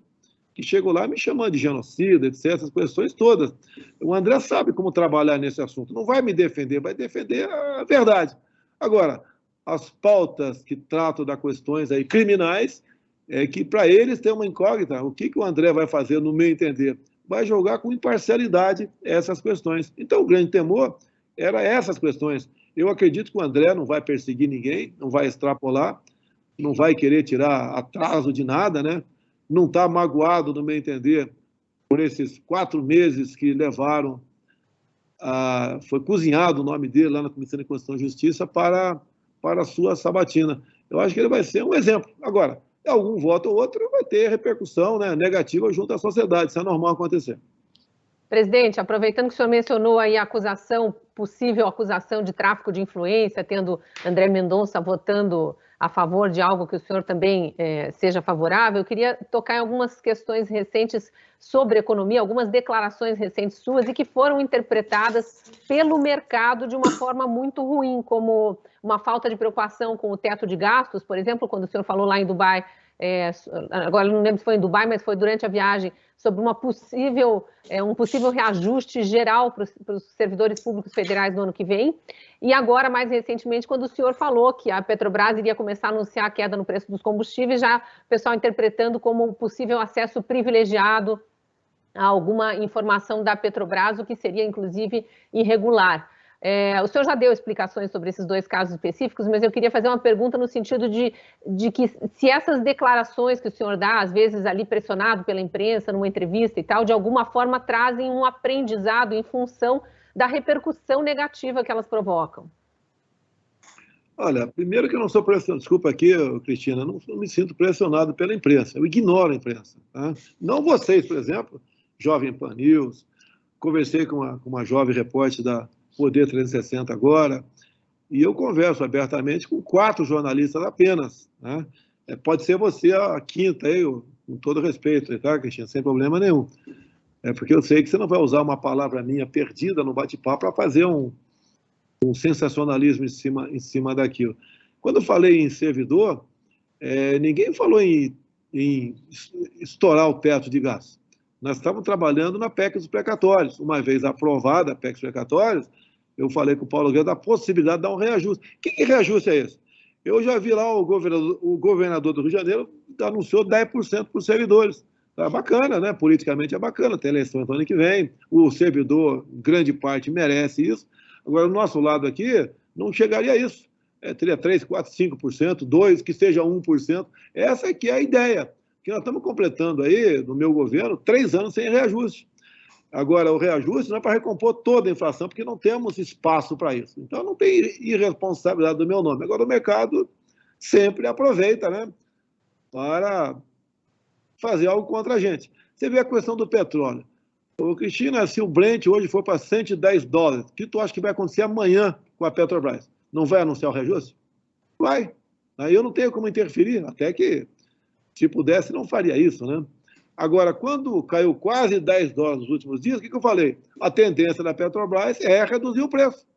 que chegou lá me chamando de genocida, etc., essas questões todas. O André sabe como trabalhar nesse assunto, não vai me defender, vai defender a verdade. Agora, as pautas que tratam das questões aí criminais, é que para eles tem uma incógnita. O que o André vai fazer, no meu entender? Vai jogar com imparcialidade essas questões. Então, o grande temor era essas questões. Eu acredito que o André não vai perseguir ninguém, não vai extrapolar, não vai querer tirar atraso de nada, né? Não está magoado, no meu entender, por esses 4 meses que levaram, foi cozinhado o nome dele lá na Comissão de Constituição e Justiça para a sua sabatina. Eu acho que ele vai ser um exemplo. Agora, algum voto ou outro vai ter repercussão, né, negativa junto à sociedade, isso é normal acontecer. Presidente, aproveitando que o senhor mencionou aí a possível acusação de tráfico de influência, tendo André Mendonça votando a favor de algo que o senhor também seja favorável, eu queria tocar em algumas questões recentes sobre economia, algumas declarações recentes suas e que foram interpretadas pelo mercado de uma forma muito ruim, como uma falta de preocupação com o teto de gastos, por exemplo, quando o senhor falou lá em Dubai, agora não lembro se foi em Dubai, mas foi durante a viagem, sobre um possível reajuste geral para os servidores públicos federais no ano que vem. E agora, mais recentemente, quando o senhor falou que a Petrobras iria começar a anunciar a queda no preço dos combustíveis, já o pessoal interpretando como um possível acesso privilegiado a alguma informação da Petrobras, o que seria, inclusive, irregular. O senhor já deu explicações sobre esses 2 casos específicos, mas eu queria fazer uma pergunta no sentido de que se essas declarações que o senhor dá, às vezes ali pressionado pela imprensa, numa entrevista e tal, de alguma forma trazem um aprendizado em função da repercussão negativa que elas provocam. Olha, primeiro que eu não sou pressionado, desculpa aqui, Cristina, não me sinto pressionado pela imprensa, eu ignoro a imprensa. Tá? Não vocês, por exemplo, Jovem Pan News, conversei com uma jovem repórter da Poder 360 agora, e eu converso abertamente com 4 jornalistas apenas. Né? Pode ser você a quinta, aí, com todo respeito, tá, Cristina? Sem problema nenhum. Porque eu sei que você não vai usar uma palavra minha perdida no bate-papo para fazer um sensacionalismo em cima daquilo. Quando eu falei em servidor, ninguém falou em estourar o teto de gás. Nós estávamos trabalhando na PEC dos precatórios. Uma vez aprovada a PEC dos precatórios, eu falei com o Paulo Guedes da possibilidade de dar um reajuste. Que reajuste é esse? Eu já vi lá o governador do Rio de Janeiro anunciou 10% para os servidores. Tá bacana, né? Politicamente é bacana, tem eleição ano que vem, o servidor, grande parte, merece isso. Agora, do nosso lado aqui, não chegaria a isso. Teria 3%, 4%, 5%, 2%, que seja 1%. Essa aqui é a ideia. Que nós estamos completando aí, no meu governo, 3 anos sem reajuste. Agora, o reajuste não é para recompor toda a inflação, porque não temos espaço para isso. Então, não tem irresponsabilidade do meu nome. Agora, o mercado sempre aproveita, né, para fazer algo contra a gente. Você vê a questão do petróleo. Ô, Cristina, se o Brent hoje for para $110, o que tu acha que vai acontecer amanhã com a Petrobras? Não vai anunciar o reajuste? Vai. Aí eu não tenho como interferir, até que, se pudesse, não faria isso, né? Agora, quando caiu quase $10 nos últimos dias, o que eu falei? A tendência da Petrobras é reduzir o preço.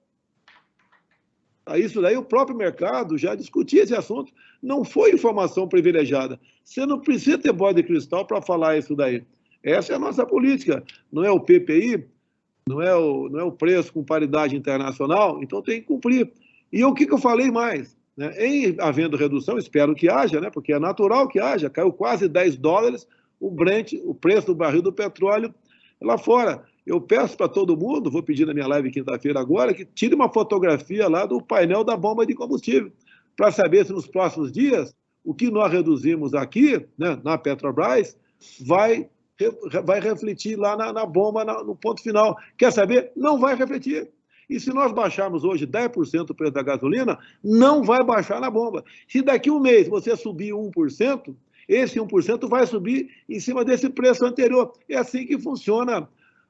Isso daí o próprio mercado já discutia esse assunto. Não foi informação privilegiada. Você não precisa ter bola de cristal para falar isso daí. Essa é a nossa política. Não é o PPI, não é o preço com paridade internacional, então tem que cumprir. E o que eu falei mais? Né? Em havendo redução, espero que haja, né? Porque é natural que haja, caiu quase $10 o Brent, o preço do barril do petróleo lá fora. Eu peço para todo mundo, vou pedir na minha live quinta-feira agora, que tire uma fotografia lá do painel da bomba de combustível, para saber se nos próximos dias o que nós reduzimos aqui, né, na Petrobras, vai refletir lá na bomba, no ponto final. Quer saber? Não vai refletir. E se nós baixarmos hoje 10% o preço da gasolina, não vai baixar na bomba. Se daqui um mês você subir 1%, esse 1% vai subir em cima desse preço anterior. É assim que funciona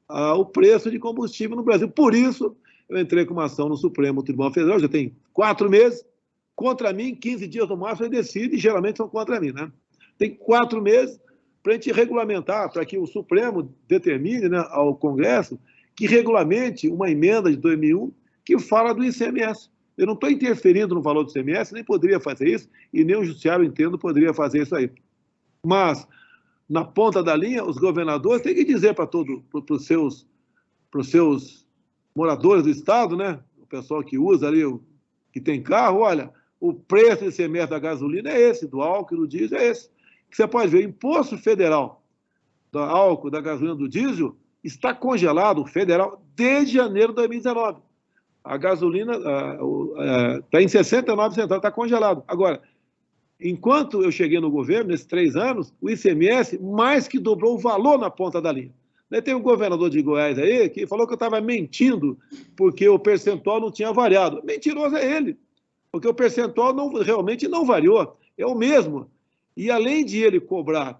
o preço de combustível no Brasil. Por isso, eu entrei com uma ação no Supremo Tribunal Federal, já tem 4 meses, contra mim, 15 dias no máximo, ele decide, e geralmente são contra mim, né? Tem 4 meses para a gente regulamentar, para que o Supremo determine, né, ao Congresso que regulamente uma emenda de 2001 que fala do ICMS. Eu não estou interferindo no valor do ICMS, nem poderia fazer isso, e nem o Judiciário, entendo, poderia fazer isso aí. Mas, na ponta da linha, os governadores têm que dizer para os seus moradores do Estado, né, o pessoal que usa ali, que tem carro, olha, o preço do ICMS da gasolina é esse, do álcool, do diesel é esse. que você pode ver, o imposto federal do álcool, da gasolina, do diesel, está congelado, federal, desde janeiro de 2019. A gasolina está em 69 centavos, está congelado. Agora, enquanto eu cheguei no governo, nesses 3 anos, o ICMS mais que dobrou o valor na ponta da linha. Tem um governador de Goiás aí que falou que eu estava mentindo porque o percentual não tinha variado. Mentiroso é ele, porque o percentual realmente não variou, é o mesmo. E além de ele cobrar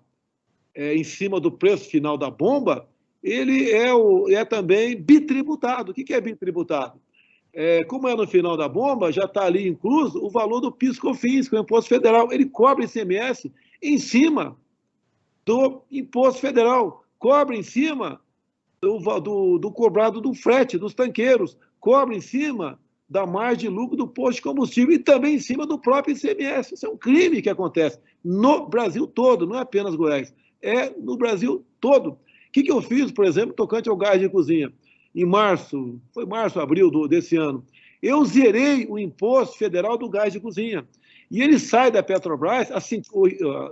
em cima do preço final da bomba, ele é também bitributado. O que é bitributado? Como é no final da bomba, já está ali incluso o valor do PIS/COFINS, que é o imposto federal. Ele cobra ICMS em cima do imposto federal, cobra em cima do cobrado do frete, dos tanqueiros, cobra em cima da margem de lucro do posto de combustível e também em cima do próprio ICMS. Isso é um crime que acontece no Brasil todo, não é apenas Goiás, é no Brasil todo. O que eu fiz, por exemplo, tocante ao gás de cozinha? Em março, foi março, abril desse ano, eu zerei o imposto federal do gás de cozinha. E ele sai da Petrobras,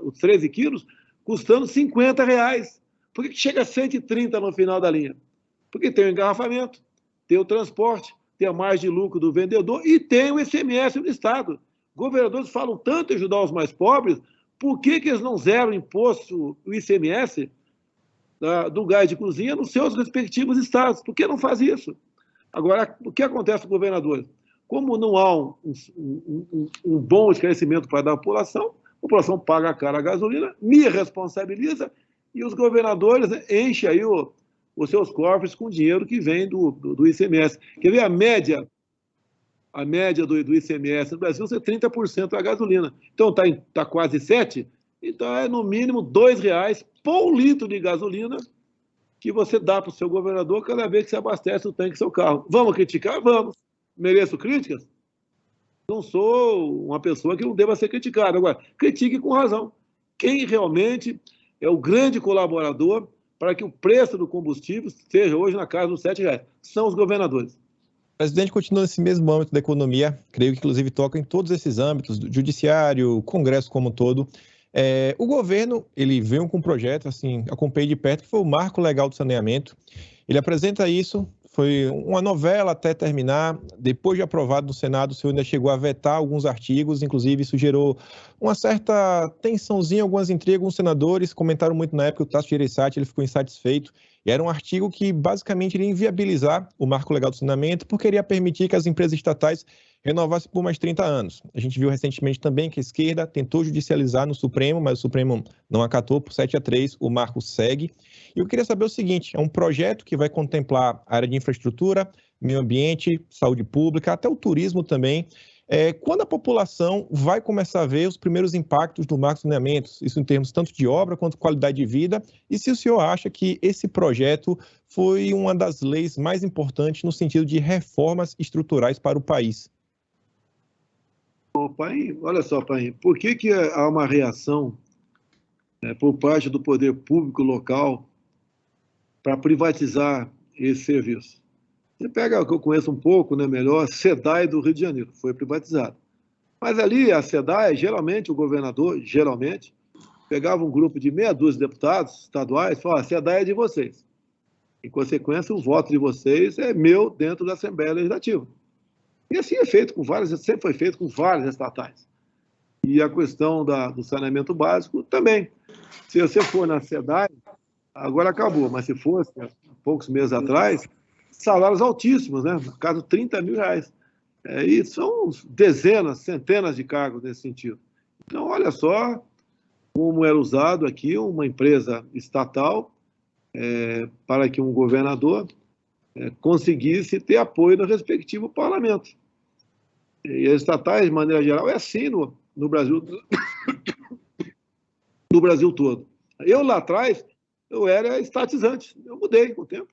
os 13 quilos, custando R$50. Por que chega a 130 no final da linha? Porque tem o engarrafamento, tem o transporte, tem a margem de lucro do vendedor e tem o ICMS do Estado. Governadores falam tanto em ajudar os mais pobres, por que eles não zeram o imposto, o ICMS do gás de cozinha nos seus respectivos estados? Por que não faz isso? Agora, o que acontece com os governadores? Como não há um bom esclarecimento para dar à população, a população paga a cara a gasolina, me responsabiliza e os governadores enchem aí os seus cofres com dinheiro que vem do ICMS. Quer ver a média do ICMS no Brasil é 30% da gasolina. Então está quase 7%, então é no mínimo R$2 por litro de gasolina que você dá para o seu governador cada vez que você abastece o tanque do seu carro. Vamos criticar? Vamos. Mereço críticas? Não sou uma pessoa que não deva ser criticada. Agora, critique com razão. Quem realmente é o grande colaborador para que o preço do combustível seja hoje na casa dos R$7? São os governadores. O presidente continua nesse mesmo âmbito da economia, creio que inclusive toca em todos esses âmbitos, do judiciário, o Congresso como um todo. O governo, ele veio com um projeto, assim, acompanhei de perto, que foi o Marco Legal do Saneamento. Ele apresenta isso, foi uma novela até terminar. Depois de aprovado no Senado, o senhor ainda chegou a vetar alguns artigos, inclusive isso gerou uma certa tensãozinha, algumas intrigas. Alguns senadores comentaram muito na época, o Tasso Gereissati, ele ficou insatisfeito. E era um artigo que basicamente iria inviabilizar o Marco Legal do Saneamento, porque iria permitir que as empresas estatais renovassem por mais 30 anos. A gente viu recentemente também que a esquerda tentou judicializar no Supremo, mas o Supremo não acatou por 7-3, o marco segue. E eu queria saber o seguinte, é um projeto que vai contemplar a área de infraestrutura, meio ambiente, saúde pública, até o turismo também. Quando a população vai começar a ver os primeiros impactos do Marco do Saneamento, isso em termos tanto de obra quanto de qualidade de vida, e se o senhor acha que esse projeto foi uma das leis mais importantes no sentido de reformas estruturais para o país? Paim, olha só, Paim, por que há uma reação por parte do poder público local para privatizar esse serviço? Você pega o que eu conheço um pouco, melhor, a SEDAI do Rio de Janeiro, foi privatizada. Mas ali, a SEDAI, geralmente, o governador, pegava um grupo de meia dúzia de deputados estaduais e falava, a SEDAI é de vocês. Em consequência, o voto de vocês é meu dentro da Assembleia Legislativa. E assim é feito com várias, sempre foi feito com várias estatais. E a questão do saneamento básico também. Se você for na SEDAI, agora acabou, mas se fosse há poucos meses atrás, salários altíssimos, no caso, R$30 mil. E são dezenas, centenas de cargos nesse sentido. Então, olha só como era usado aqui uma empresa estatal para que um governador conseguisse ter apoio no respectivo parlamento. E as estatais, de maneira geral, é assim no Brasil, no Brasil todo. Eu, lá atrás, eu era estatizante, eu mudei com o tempo.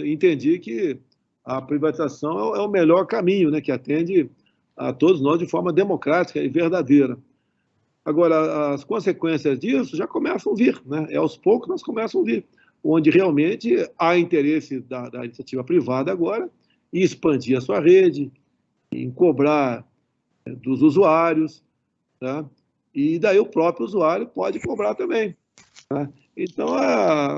Entendi que a privatização é o melhor caminho, que atende a todos nós de forma democrática e verdadeira. Agora, as consequências disso já começam a vir, aos poucos nós começamos a vir, onde realmente há interesse da iniciativa privada agora em expandir a sua rede, em cobrar dos usuários, e daí o próprio usuário pode cobrar também. Tá? Então,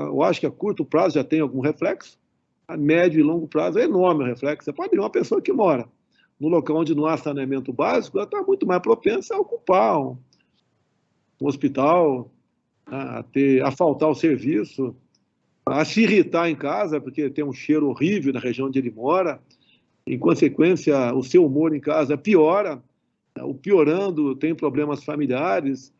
eu acho que a curto prazo já tem algum reflexo, a médio e longo prazo é enorme o reflexo. Você pode ver uma pessoa que mora no local onde não há saneamento básico, ela está muito mais propensa a ocupar um hospital, a faltar o serviço, a se irritar em casa, porque tem um cheiro horrível na região onde ele mora. Em consequência, o seu humor em casa piora, o piorando tem problemas familiares,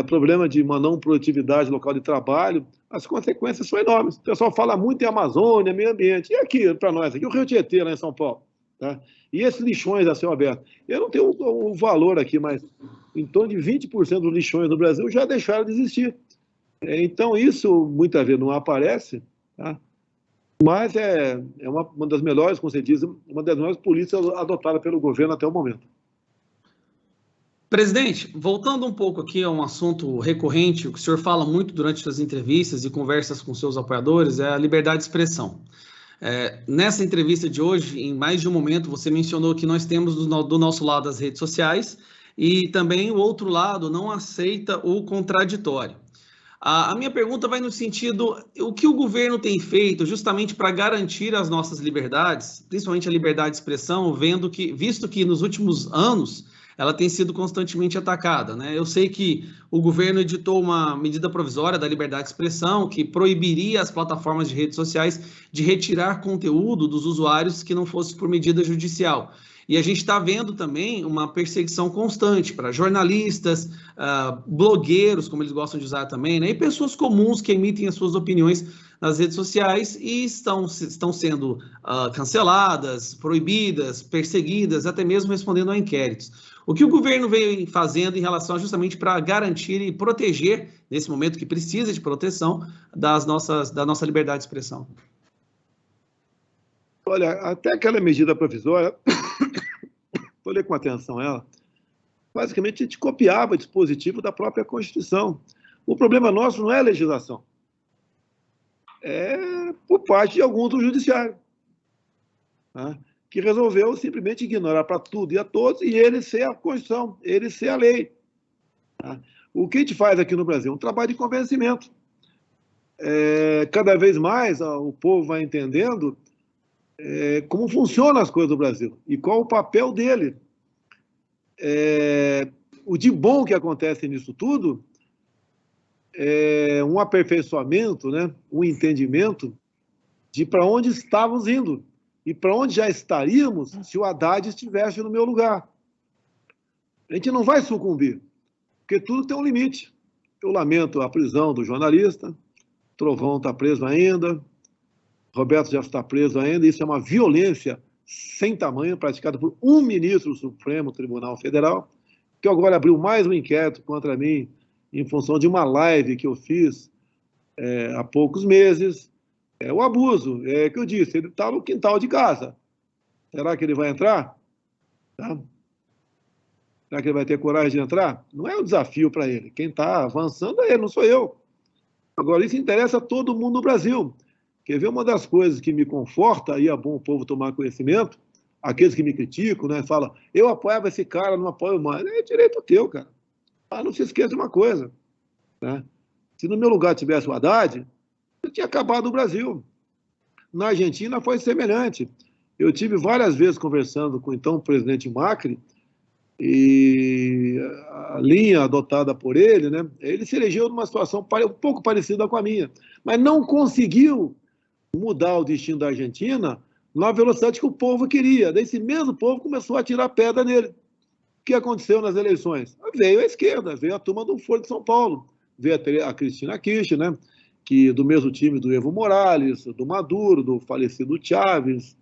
problema de uma não produtividade local de trabalho. As consequências são enormes. O pessoal fala muito em Amazônia, meio ambiente. E aqui, para nós, aqui o Rio Tietê, lá em São Paulo. Tá? E esses lixões a céu aberto. Eu não tenho o valor aqui, mas em torno de 20% dos lixões no Brasil já deixaram de existir. Então, isso muitas vezes não aparece, tá? Mas é uma das melhores, como você diz, uma das melhores políticas adotadas pelo governo até o momento. Presidente, voltando um pouco aqui a um assunto recorrente, o que o senhor fala muito durante suas entrevistas e conversas com seus apoiadores, é a liberdade de expressão. Nessa entrevista de hoje, em mais de um momento, você mencionou que nós temos do nosso lado as redes sociais e também o outro lado não aceita o contraditório. A minha pergunta vai no sentido, o que o governo tem feito justamente para garantir as nossas liberdades, principalmente a liberdade de expressão, visto que nos últimos anos ela tem sido constantemente atacada, né? Eu sei que o governo editou uma medida provisória da liberdade de expressão que proibiria as plataformas de redes sociais de retirar conteúdo dos usuários que não fosse por medida judicial. E a gente está vendo também uma perseguição constante para jornalistas, blogueiros, como eles gostam de usar também, né? E pessoas comuns que emitem as suas opiniões nas redes sociais e estão sendo canceladas, proibidas, perseguidas, até mesmo respondendo a inquéritos. O que o governo vem fazendo em relação justamente para garantir e proteger, nesse momento que precisa de proteção, da nossa liberdade de expressão? Olha, até aquela medida provisória, vou ler com atenção ela, basicamente a gente copiava o dispositivo da própria Constituição. O problema nosso não é a legislação, é por parte de alguns do judiciário, tá? Que resolveu simplesmente ignorar para tudo e a todos, e ele ser a Constituição, ele ser a lei. Tá? O que a gente faz aqui no Brasil? Um trabalho de convencimento. Cada vez mais o povo vai entendendo como funcionam as coisas do Brasil e qual o papel dele. O de bom que acontece nisso tudo é um aperfeiçoamento, né? Um entendimento de para onde estávamos indo e para onde já estaríamos se o Haddad estivesse no meu lugar. A gente não vai sucumbir, porque tudo tem um limite. Eu lamento a prisão do jornalista, Trovão está preso ainda, Roberto já está preso ainda, isso é uma violência sem tamanho, praticada por um ministro do Supremo Tribunal Federal, que agora abriu mais um inquérito contra mim em função de uma live que eu fiz há poucos meses. O abuso, que eu disse, ele está no quintal de casa. Será que ele vai entrar? Tá? Será que ele vai ter coragem de entrar? Não é um desafio para ele. Quem está avançando é ele, não sou eu. Agora, isso interessa a todo mundo no Brasil. Quer ver uma das coisas que me conforta, e é bom o povo tomar conhecimento, aqueles que me criticam, né, falam, eu apoiava esse cara, não apoio mais. É direito teu, cara. Não se esqueça de uma coisa, né? Se no meu lugar tivesse o Haddad, eu tinha acabado o Brasil. Na Argentina foi semelhante. Eu tive várias vezes conversando com o então presidente Macri, e a linha adotada por ele, né, ele se elegeu numa situação um pouco parecida com a minha, mas não conseguiu mudar o destino da Argentina na velocidade que o povo queria. Daí esse mesmo povo começou a tirar pedra nele. O que aconteceu nas eleições? Veio a esquerda, veio a turma do Foro de São Paulo, veio a Cristina Kirchner, né, que do mesmo time do Evo Morales, do Maduro, do falecido Chávez,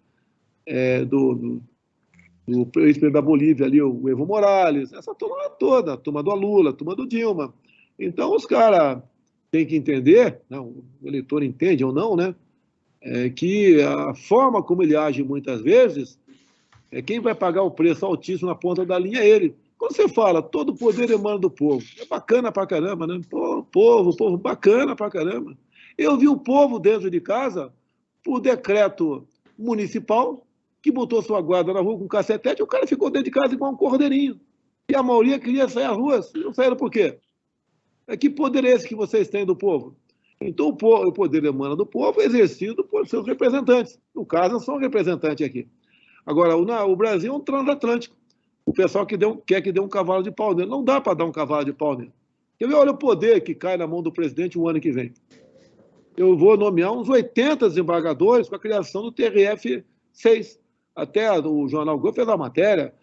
do ex-presidente da Bolívia ali, o Evo Morales, essa turma toda, a turma do Lula, a turma do Dilma. Então os caras têm que entender, não, o eleitor entende ou não, né, que a forma como ele age muitas vezes, quem vai pagar o preço altíssimo na ponta da linha é ele. Quando você fala, todo o poder emana do povo, é bacana pra caramba, né? Povo, bacana pra caramba. Eu vi o povo dentro de casa, por decreto municipal, que botou sua guarda na rua com cacetete, o cara ficou dentro de casa igual um cordeirinho. que a maioria queria sair às ruas. Não saíram por quê? Que poder é esse que vocês têm do povo? Então, o poder emana do povo é exercido por seus representantes. No caso, eu sou um representante aqui. Agora, o Brasil é um transatlântico. O pessoal quer que dê um cavalo de pau nele. Não dá para dar um cavalo de pau nele. Olha o poder que cai na mão do presidente o ano que vem. Eu vou nomear uns 80 desembargadores com a criação do TRF-6. Até o Jornal Globo fez a matéria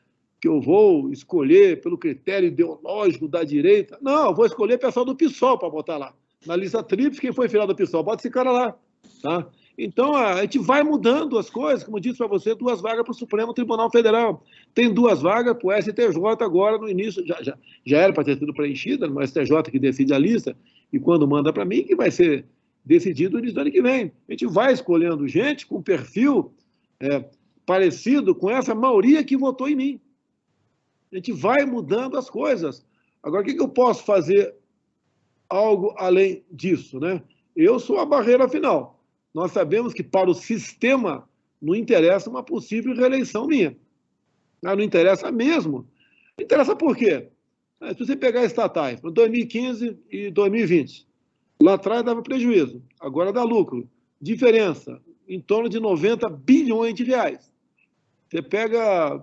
que eu vou escolher pelo critério ideológico da direita. Não, eu vou escolher pessoal do PSOL para botar lá. Na lista tríplice, quem foi filiado do PSOL? Bota esse cara lá. Tá? Então, a gente vai mudando as coisas. Como eu disse para você, 2 vagas para o Supremo Tribunal Federal. Tem 2 vagas para o STJ agora no início. Já era para ter sido preenchida, no STJ que decide a lista, e quando manda para mim, que vai ser decidido no início do ano que vem. A gente vai escolhendo gente com perfil parecido com essa maioria que votou em mim. A gente vai mudando as coisas. Agora, o que eu posso fazer algo além disso, né? Eu sou a barreira final. Nós sabemos que para o sistema não interessa uma possível reeleição minha. Não interessa mesmo. Não interessa por quê? Se você pegar estatais, 2015 e 2020, lá atrás dava prejuízo, agora dá lucro. Diferença, em torno de 90 bilhões de reais. Você pega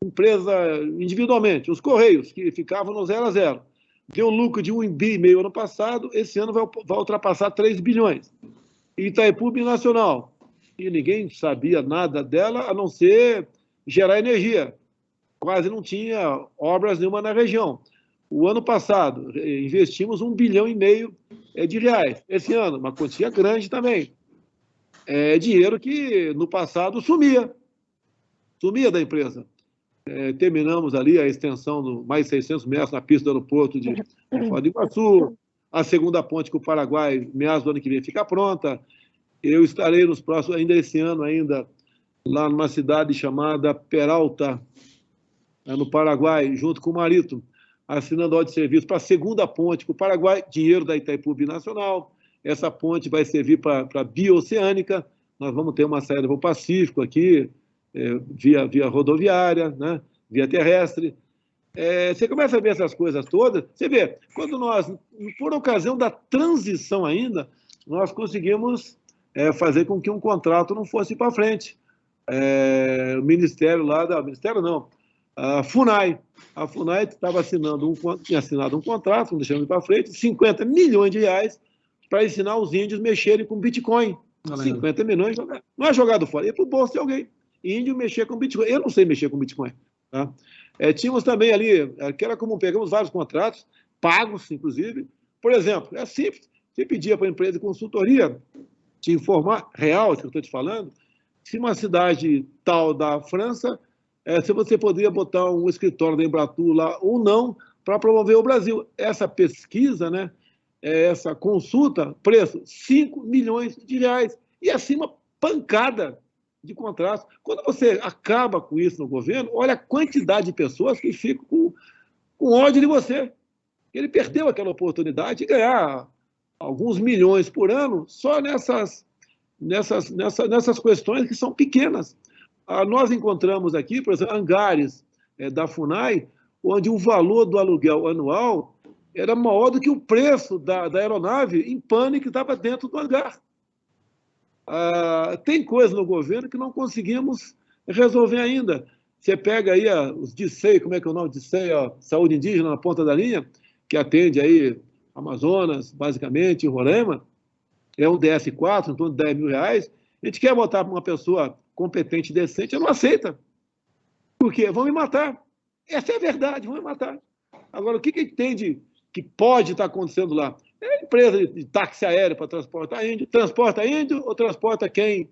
empresa individualmente, os Correios, que ficavam no 0 a 0. Deu lucro de 1,5 bi ano passado, esse ano vai ultrapassar 3 bilhões. Itaipu Binacional, e ninguém sabia nada dela, a não ser gerar energia. Quase não tinha obras nenhuma na região. O ano passado, investimos 1,5 bilhão de reais. Esse ano, uma quantia grande também. É dinheiro que, no passado, sumia da empresa. Terminamos ali a extensão de mais 600 metros na pista do aeroporto de Foz do Iguaçu, a segunda ponte com o Paraguai, meados do ano que vem, fica pronta. Eu estarei nos próximos, ainda esse ano, lá numa cidade chamada Peralta, no Paraguai, junto com o Marito, assinando ordem de serviço para a segunda ponte com o Paraguai, dinheiro da Itaipu Binacional. Essa ponte vai servir para a bioceânica. Nós vamos ter uma saída para o Pacífico aqui, via rodoviária, né? Via terrestre. Você começa a ver essas coisas todas. Você vê, quando nós, por ocasião da transição ainda, nós conseguimos fazer com que um contrato não fosse para frente. O Ministério Ministério não, a FUNAI. A FUNAI tinha assinado um contrato, não deixando ir para frente, 50 milhões de reais para ensinar os índios a mexerem com Bitcoin. 50 milhões, não é jogado fora, é para o bolso de alguém. Índio mexer com Bitcoin. Eu não sei mexer com Bitcoin. Tá? Tínhamos também ali, que era comum, pegamos vários contratos, pagos, inclusive. Por exemplo, é simples, você pedia para a empresa de consultoria te informar, real, que eu estou te falando, se uma cidade tal da França, se você poderia botar um escritório da Embratur lá ou não, para promover o Brasil. Essa pesquisa, né, essa consulta, preço, 5 milhões de reais. E acima, pancada de contratos. Quando você acaba com isso no governo, olha a quantidade de pessoas que ficam com ódio de você. Ele perdeu aquela oportunidade de ganhar alguns milhões por ano só nessas questões que são pequenas. Nós encontramos aqui, por exemplo, hangares da FUNAI, onde o valor do aluguel anual era maior do que o preço da aeronave em pane que estava dentro do hangar. Tem coisa no governo que não conseguimos resolver ainda. Você pega aí os DICEI, como é que é o nome? DICEI, Saúde Indígena na ponta da linha, que atende aí Amazonas, basicamente, Roraima, é um DS4, em torno de 10 mil reais. A gente quer botar para uma pessoa competente e decente, ela não aceita. Por quê? Vão me matar. Essa é a verdade, vão me matar. Agora, o que tem que pode estar acontecendo lá? É empresa de táxi aéreo para transportar índio. Transporta índio ou transporta quem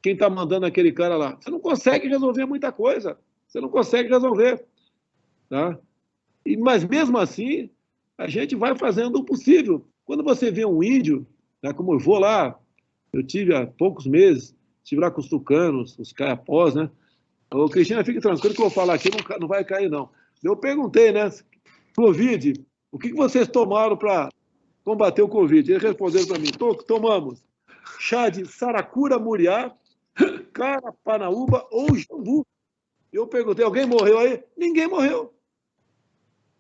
está mandando aquele cara lá? Você não consegue resolver muita coisa. Você não consegue resolver. Tá? Mas, mesmo assim, a gente vai fazendo o possível. Quando você vê um índio, né, como eu vou lá, eu tive há poucos meses, estive lá com os tucanos, os caiapós, né? Ô, Cristina, fique tranquilo que eu vou falar aqui, não vai cair, não. Eu perguntei, né? Covid, o que vocês tomaram para combater o Covid? Eles responderam para mim, tomamos chá de saracura muriá, carapanaúba ou jambu. Eu perguntei, alguém morreu aí? Ninguém morreu.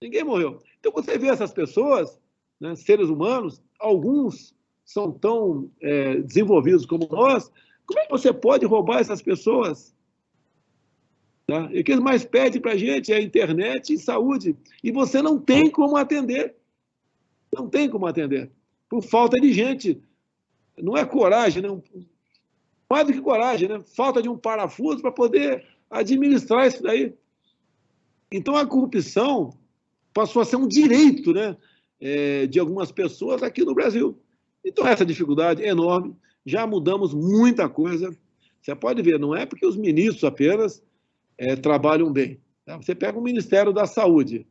Ninguém morreu. Então, você vê essas pessoas, né, seres humanos, alguns são tão desenvolvidos como nós, como é que você pode roubar essas pessoas? Tá? E o que eles mais pedem para a gente é a internet e saúde. E você não tem como atender. Não tem como atender. Por falta de gente. Não é coragem, não. Mais do que coragem, né? Falta de um parafuso para poder administrar isso daí. Então, a corrupção passou a ser um direito, né, de algumas pessoas aqui no Brasil. Então, essa dificuldade é enorme. Já mudamos muita coisa. Você pode ver, não é porque os ministros apenas trabalham bem. Tá? Você pega o Ministério da Saúde,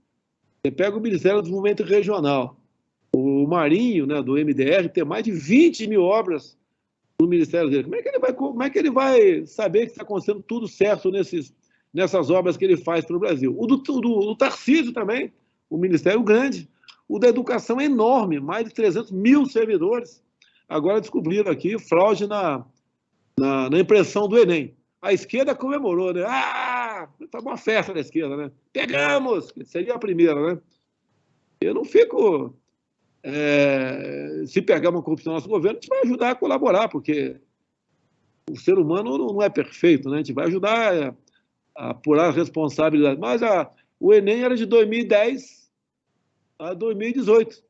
você pega o Ministério do Desenvolvimento Regional, o Marinho, né, do MDR, tem mais de 20 mil obras no Ministério dele. Como é que ele vai saber que está acontecendo tudo certo nessas obras que ele faz para o Brasil? O do Tarcísio também, o Ministério grande. O da Educação é enorme, mais de 300 mil servidores. Agora descobriram aqui fraude na impressão do Enem. A esquerda comemorou, né? Tá uma festa da esquerda, né? Pegamos! Seria a primeira, né? Eu não fico... se pegar uma corrupção no nosso governo, a gente vai ajudar a colaborar, porque o ser humano não é perfeito, né? A gente vai ajudar a apurar a responsabilidade. Mas o Enem era de 2010 a 2018.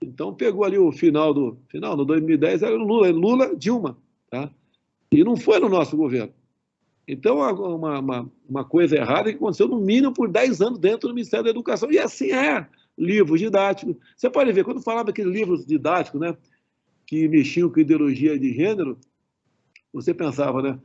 Então, pegou ali o final, no 2010 era Lula, Dilma, tá? E não foi no nosso governo. Então, uma coisa errada que aconteceu, no mínimo, por 10 anos dentro do Ministério da Educação. E assim livros didáticos. Você pode ver, quando falava daqueles livros didáticos, né, que mexiam com ideologia de gênero, você pensava, né,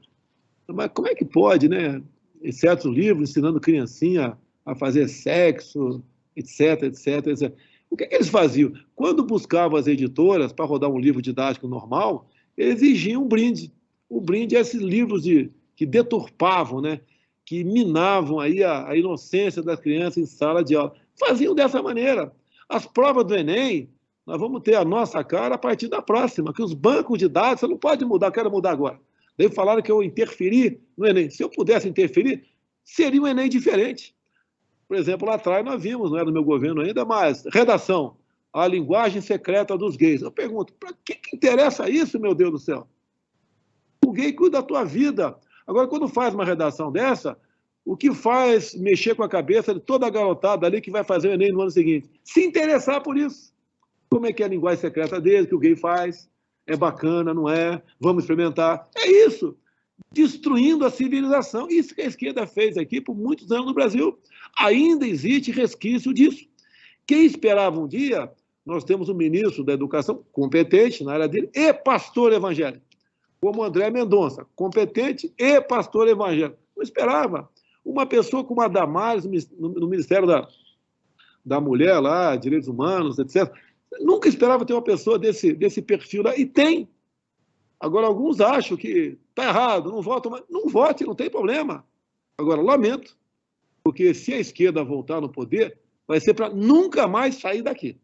mas como é que pode, né, em certos livros, ensinando criancinha a fazer sexo, etc, etc, etc. O que eles faziam? Quando buscavam as editoras para rodar um livro didático normal, eles exigiam um brinde. O brinde é esses livros que deturpavam, né, que minavam aí a inocência das crianças em sala de aula. Faziam dessa maneira. As provas do Enem, nós vamos ter a nossa cara a partir da próxima, que os bancos de dados, você não pode mudar, eu quero mudar agora. Daí falaram que eu interferi no Enem. Se eu pudesse interferir, seria um Enem diferente. Por exemplo, lá atrás nós vimos, não era no meu governo ainda, mas redação, a linguagem secreta dos gays. Eu pergunto, para que interessa isso, meu Deus do céu? O gay cuida da tua vida. Agora, quando faz uma redação dessa, o que faz mexer com a cabeça de toda a garotada ali que vai fazer o Enem no ano seguinte? Se interessar por isso. Como é que é a linguagem secreta dele, que o gay faz? É bacana, não é? Vamos experimentar. É isso. Destruindo a civilização. Isso que a esquerda fez aqui por muitos anos no Brasil. Ainda existe resquício disso. Quem esperava um dia, nós temos um ministro da Educação competente na área dele e pastor evangélico, como André Mendonça, competente e pastor evangélico. Não esperava. Uma pessoa como a Damares, no Ministério da Mulher, lá, Direitos Humanos, etc. Nunca esperava ter uma pessoa desse perfil lá. E tem. Agora, alguns acham que está errado, não votam, mas não vote, não tem problema. Agora, lamento, porque se a esquerda voltar no poder, vai ser para nunca mais sair daqui.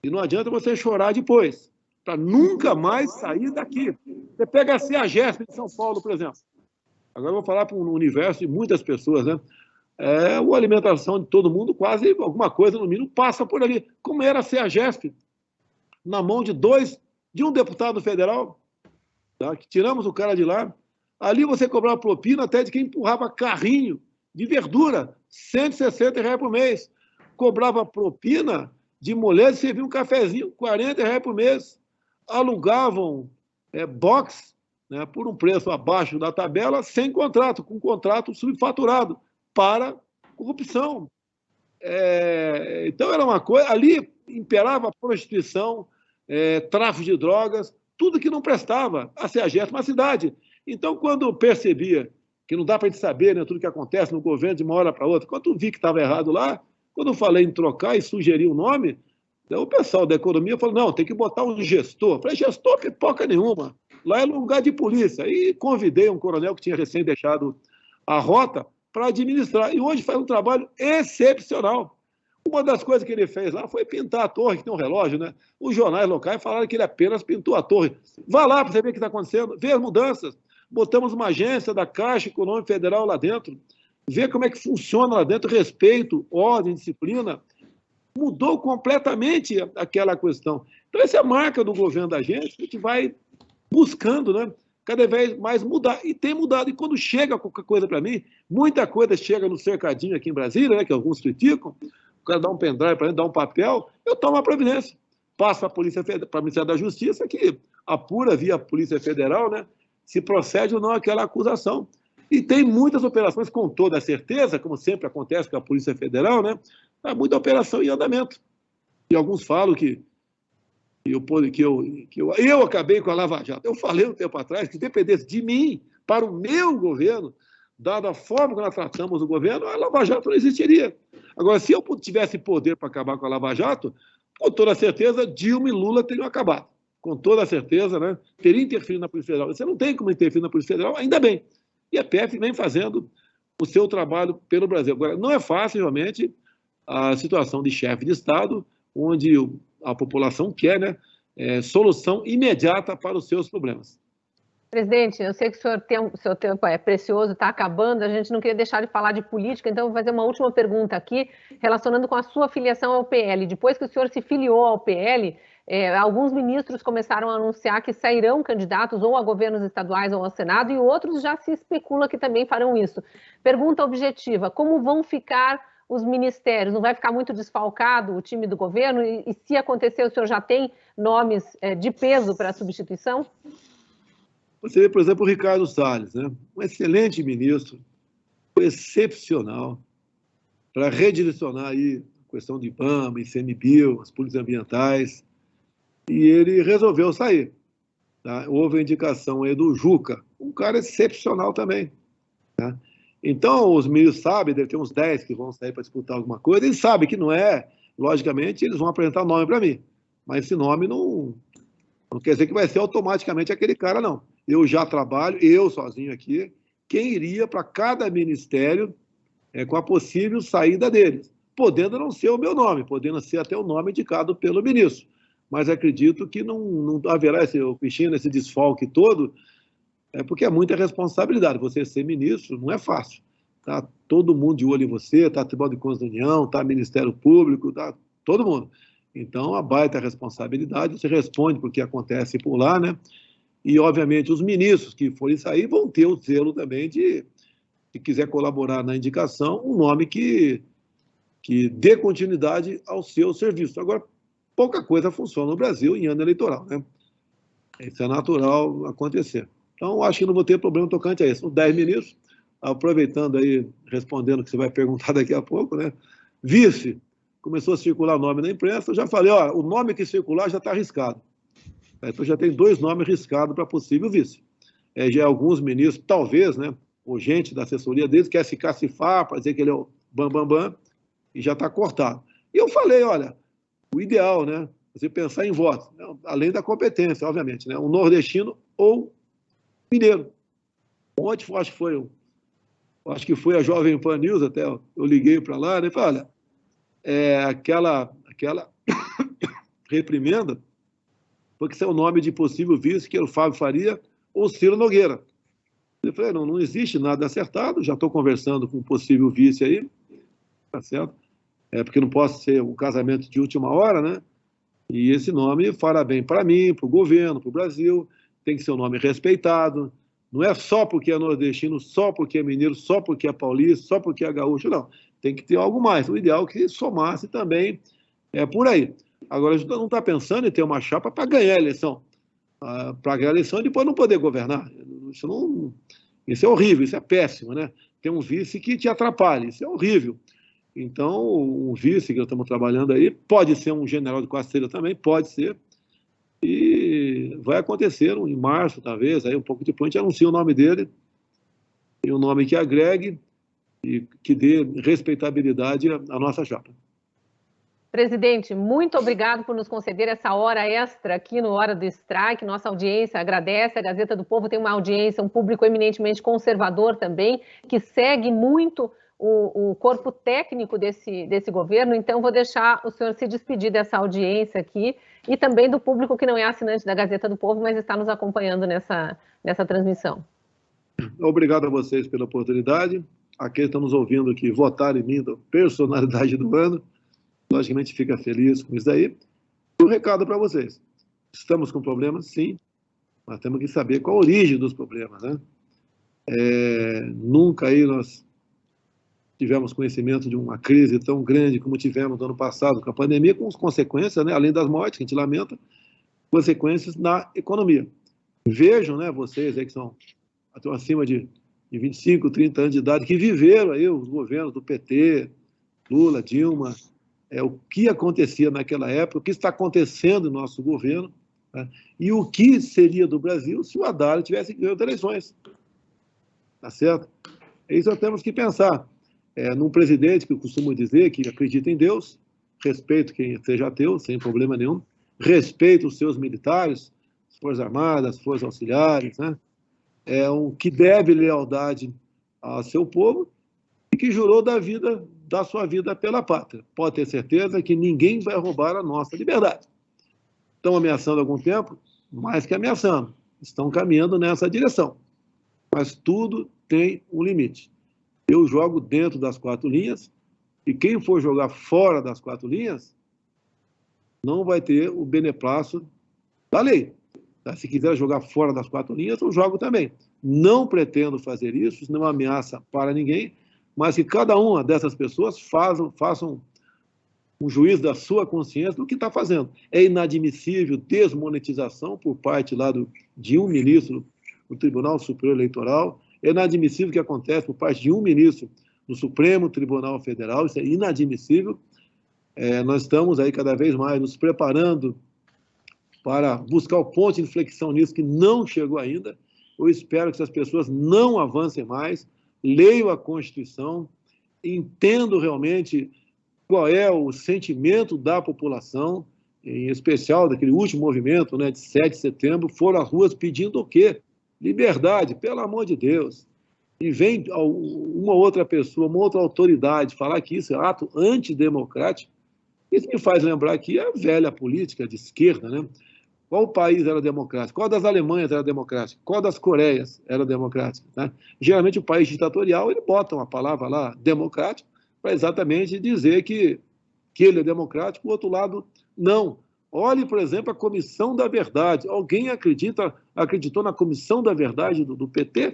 E não adianta você chorar depois. Para nunca mais sair daqui. Você pega a CEAGESP de São Paulo, por exemplo. Agora eu vou falar para um universo de muitas pessoas, né? A alimentação de todo mundo, quase alguma coisa, no mínimo, passa por ali. Como era a CEAGESP, na mão de um deputado federal, tá? Que tiramos o cara de lá. Ali você cobrava propina até de quem empurrava carrinho de verdura, R$160 por mês. Cobrava propina de mulher que servia um cafezinho, R$40 por mês. Alugavam box, né, por um preço abaixo da tabela, sem contrato, com contrato subfaturado, para corrupção. Então, era uma coisa... Ali imperava prostituição, tráfico de drogas, tudo que não prestava a CEAGESP, uma cidade. Então, quando percebia que não dá para a gente saber, né, tudo que acontece no governo de uma hora para outra, quando vi que estava errado lá, quando eu falei em trocar e sugerir um nome, o pessoal da economia falou, não, tem que botar um gestor. Eu falei, gestor, pipoca nenhuma. Lá é lugar de polícia. E convidei um coronel que tinha recém deixado a rota para administrar. E hoje faz um trabalho excepcional. Uma das coisas que ele fez lá foi pintar a torre, que tem um relógio, né? Os jornais locais falaram que ele apenas pintou a torre. Vá lá para você ver o que está acontecendo, vê as mudanças. Botamos uma agência da Caixa Econômica Federal lá dentro. ver como é que funciona lá dentro, respeito, ordem, disciplina. Mudou completamente aquela questão. Então, essa é a marca do governo da gente, a gente vai buscando, né, cada vez mais mudar. E tem mudado. E quando chega qualquer coisa para mim, muita coisa chega no cercadinho aqui em Brasília, né, que alguns criticam, o cara dá um pendrive para ele, dá um papel, eu tomo a providência. Passo para o Ministério da Justiça, que apura via Polícia Federal, né, se procede ou não aquela acusação. E tem muitas operações, com toda certeza, como sempre acontece com a Polícia Federal, né, há muita operação em andamento. E alguns falam que eu acabei com a Lava Jato. Eu falei um tempo atrás que, dependesse de mim, para o meu governo, dada a forma que nós tratamos o governo, a Lava Jato não existiria. Agora, se eu tivesse poder para acabar com a Lava Jato, com toda certeza, Dilma e Lula teriam acabado. Com toda certeza, né? Teria interferido na Polícia Federal. Você não tem como interferir na Polícia Federal, ainda bem. E a PF vem fazendo o seu trabalho pelo Brasil. Agora, não é fácil, realmente, a situação de chefe de Estado, onde a população quer, né, solução imediata para os seus problemas. Presidente, eu sei que o seu tempo é precioso, está acabando, a gente não queria deixar de falar de política, então vou fazer uma última pergunta aqui, relacionando com a sua filiação ao PL. Depois que o senhor se filiou ao PL, alguns ministros começaram a anunciar que sairão candidatos ou a governos estaduais ou ao Senado, e outros já se especula que também farão isso. Pergunta objetiva, como vão ficar os ministérios? Não vai ficar muito desfalcado o time do governo? E se acontecer, o senhor já tem nomes de peso para a substituição? Você vê, por exemplo, o Ricardo Salles, né? Um excelente ministro, foi excepcional para redirecionar aí a questão de IBAMA, ICMBio, as políticas ambientais, e ele resolveu sair. Tá? Houve a indicação aí do Juca, um cara excepcional também. Tá? Então, os ministros sabem, deve ter uns 10 que vão sair para disputar alguma coisa, eles sabem que não é, logicamente, eles vão apresentar o nome para mim, mas esse nome não quer dizer que vai ser automaticamente aquele cara, não. Eu já trabalho, eu sozinho aqui, quem iria para cada ministério com a possível saída deles, podendo não ser o meu nome, podendo ser até o nome indicado pelo ministro. Mas acredito que não haverá esse desfalque todo, porque é muita responsabilidade. Você ser ministro não é fácil. Tá todo mundo de olho em você, está Tribunal de Contas da União, está Ministério Público, tá todo mundo. Então, a baita responsabilidade, você responde por que acontece por lá, né? E, obviamente, os ministros que forem sair vão ter o zelo também de, se quiser colaborar na indicação, um nome que dê continuidade ao seu serviço. Agora, pouca coisa funciona no Brasil em ano eleitoral, né? Isso é natural acontecer. Então, acho que não vou ter problema tocante a isso. Os 10 ministros, aproveitando aí, respondendo o que você vai perguntar daqui a pouco, né? Vice, começou a circular o nome na imprensa, eu já falei, ó, o nome que circular já está arriscado. Então já tem 2 nomes riscados para possível vice. Já alguns ministros, talvez, né, ou gente da assessoria deles, quer se cacifar para dizer que ele é o bam, e já está cortado. E eu falei, olha, o ideal, né, você pensar em votos, né, além da competência, obviamente, né, um nordestino ou mineiro. Ontem, acho que foi a Jovem Pan News, até eu liguei para lá, né, e falei, olha, aquela reprimenda, porque esse é o nome de possível vice, que era o Fábio Faria ou Ciro Nogueira. Eu falei, não existe nada acertado, já estou conversando com um possível vice aí, tá certo? Porque não posso ser um casamento de última hora, né? E esse nome fará bem para mim, para o governo, para o Brasil, tem que ser um nome respeitado, não é só porque é nordestino, só porque é mineiro, só porque é paulista, só porque é gaúcho, não. Tem que ter algo mais. O ideal é que somasse também por aí. Agora, a gente não está pensando em ter uma chapa para ganhar a eleição. Para ganhar a eleição e depois não poder governar. Isso é horrível, isso é péssimo, né? Ter um vice que te atrapalhe, isso é horrível. Então, um vice que nós estamos trabalhando aí, pode ser um general de quarta-feira também, pode ser. E vai acontecer em março, talvez, aí um pouco depois a gente anuncia o nome dele, e um nome que agregue e que dê respeitabilidade à nossa chapa. Presidente, muito obrigado por nos conceder essa hora extra aqui no Hora do Strike. Nossa audiência agradece. A Gazeta do Povo tem uma audiência, um público eminentemente conservador também, que segue muito o corpo técnico desse governo. Então, vou deixar o senhor se despedir dessa audiência aqui e também do público que não é assinante da Gazeta do Povo, mas está nos acompanhando nessa transmissão. Obrigado a vocês pela oportunidade. aqueles que estão nos ouvindo aqui votaram em mim, da personalidade do ano, logicamente fica feliz com isso aí. E um recado para vocês. Estamos com problemas? Sim, mas temos que saber qual a origem dos problemas, né? Nunca aí nós tivemos conhecimento de uma crise tão grande como tivemos no ano passado com a pandemia, com as consequências, né, além das mortes, que a gente lamenta, consequências na economia. Vejam, né, vocês aí que são acima de 25, 30 anos de idade, que viveram aí os governos do PT, Lula, Dilma, o que acontecia naquela época, o que está acontecendo no nosso governo, né, e o que seria do Brasil se o Haddad tivesse ganho as eleições. Tá certo? Isso nós temos que pensar. Num presidente que eu costumo dizer que acredita em Deus, respeito quem seja ateu, sem problema nenhum, respeito os seus militares, Forças Armadas, Forças Auxiliares, né? Que deve lealdade ao seu povo e que jurou da sua vida pela pátria. Pode ter certeza que ninguém vai roubar a nossa liberdade. Estão ameaçando há algum tempo? Mais que ameaçando. Estão caminhando nessa direção. Mas tudo tem um limite. Eu jogo dentro das 4 linhas e quem for jogar fora das 4 linhas não vai ter o beneplácito da lei. Se quiser jogar fora das 4 linhas, eu jogo também. Não pretendo fazer isso não é uma ameaça para ninguém, mas que cada uma dessas pessoas façam um juízo da sua consciência do que está fazendo. É inadmissível desmonetização por parte lá de um ministro do Tribunal Superior Eleitoral. É inadmissível o que acontece por parte de um ministro do Supremo Tribunal Federal, isso é inadmissível. Nós estamos aí cada vez mais nos preparando para buscar o ponto de inflexão nisso, que não chegou ainda. Eu espero que essas pessoas não avancem mais, leiam a Constituição, entendam realmente qual é o sentimento da população, em especial daquele último movimento, né, de 7 de setembro, foram às ruas pedindo o quê? Liberdade, pelo amor de Deus. E vem uma outra pessoa, uma outra autoridade falar que isso é ato antidemocrático. Isso me faz lembrar que a velha política de esquerda, né? Qual país era democrático? Qual das Alemanhas era democrático? Qual das Coreias era democrático? Né? Geralmente o país ditatorial, ele bota uma palavra lá, democrático, para exatamente dizer que ele é democrático, o outro lado, não. Olhe, por exemplo, a Comissão da Verdade. Alguém acreditou na Comissão da Verdade do PT?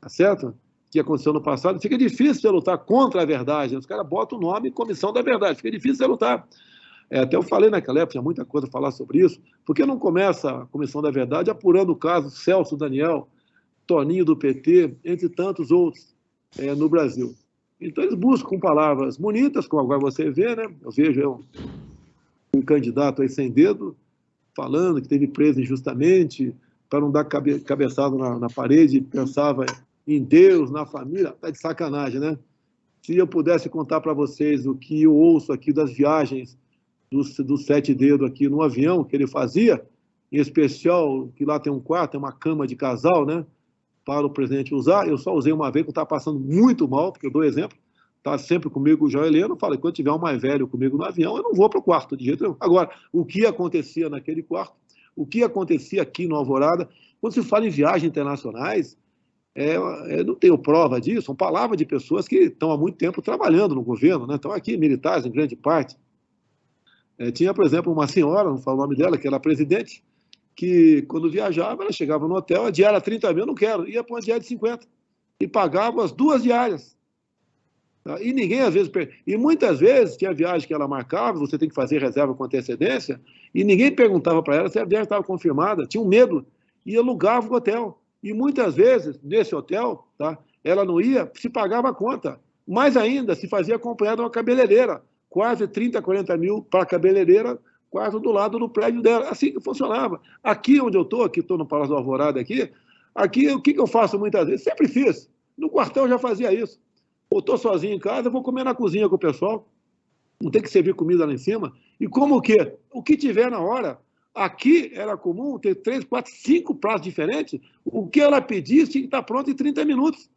Tá certo? Que aconteceu no passado. Fica difícil você lutar contra a verdade. Os caras botam o nome Comissão da Verdade. Fica difícil você lutar. Até eu falei naquela época, tinha muita coisa a falar sobre isso. Por que não começa a Comissão da Verdade apurando o caso Celso Daniel, Toninho do PT, entre tantos outros no Brasil? Então eles buscam palavras bonitas, como agora você vê, né? Eu vejo um candidato aí sem dedo, falando que teve preso injustamente, para não dar cabeçada na parede, pensava em Deus, na família. Tá de sacanagem, né? Se eu pudesse contar para vocês o que eu ouço aqui das viagens do 7 dedos aqui no avião, que ele fazia, em especial, que lá tem um quarto, tem uma cama de casal, né? Para o presidente usar, eu só usei uma vez, que eu estava passando muito mal, porque eu dou exemplo, está sempre comigo o João Heleno, fala que quando tiver um mais velho comigo no avião, eu não vou para o quarto, de jeito nenhum. Agora, o que acontecia naquele quarto, o que acontecia aqui no Alvorada, quando se fala em viagens internacionais, não tenho prova disso, são palavras de pessoas que estão há muito tempo trabalhando no governo, né? Estão aqui, militares em grande parte. Tinha, por exemplo, uma senhora, não falo o nome dela, que era presidente, que quando viajava, ela chegava no hotel, a diária 30 mil, não quero, ia para uma diária de 50, e pagava as 2 diárias. E ninguém, às vezes, e muitas vezes tinha viagem que ela marcava, você tem que fazer reserva com antecedência, e ninguém perguntava para ela se a viagem estava confirmada, tinha um medo, e alugava o hotel. E muitas vezes, nesse hotel, tá, ela não ia, se pagava a conta. Mais ainda, se fazia acompanhada de uma cabeleireira, quase 30, 40 mil para a cabeleireira, quase do lado do prédio dela. Assim que funcionava. Aqui onde eu estou, aqui estou no Palácio do Alvorada, aqui o que eu faço muitas vezes? Sempre fiz. No quartel eu já fazia isso. Eu estou sozinho em casa, eu vou comer na cozinha com o pessoal. Não tem que servir comida lá em cima. E como o quê? O que tiver na hora. Aqui era comum ter 3, 4, 5 pratos diferentes. O que ela pedisse tinha que estar pronto em 30 minutos.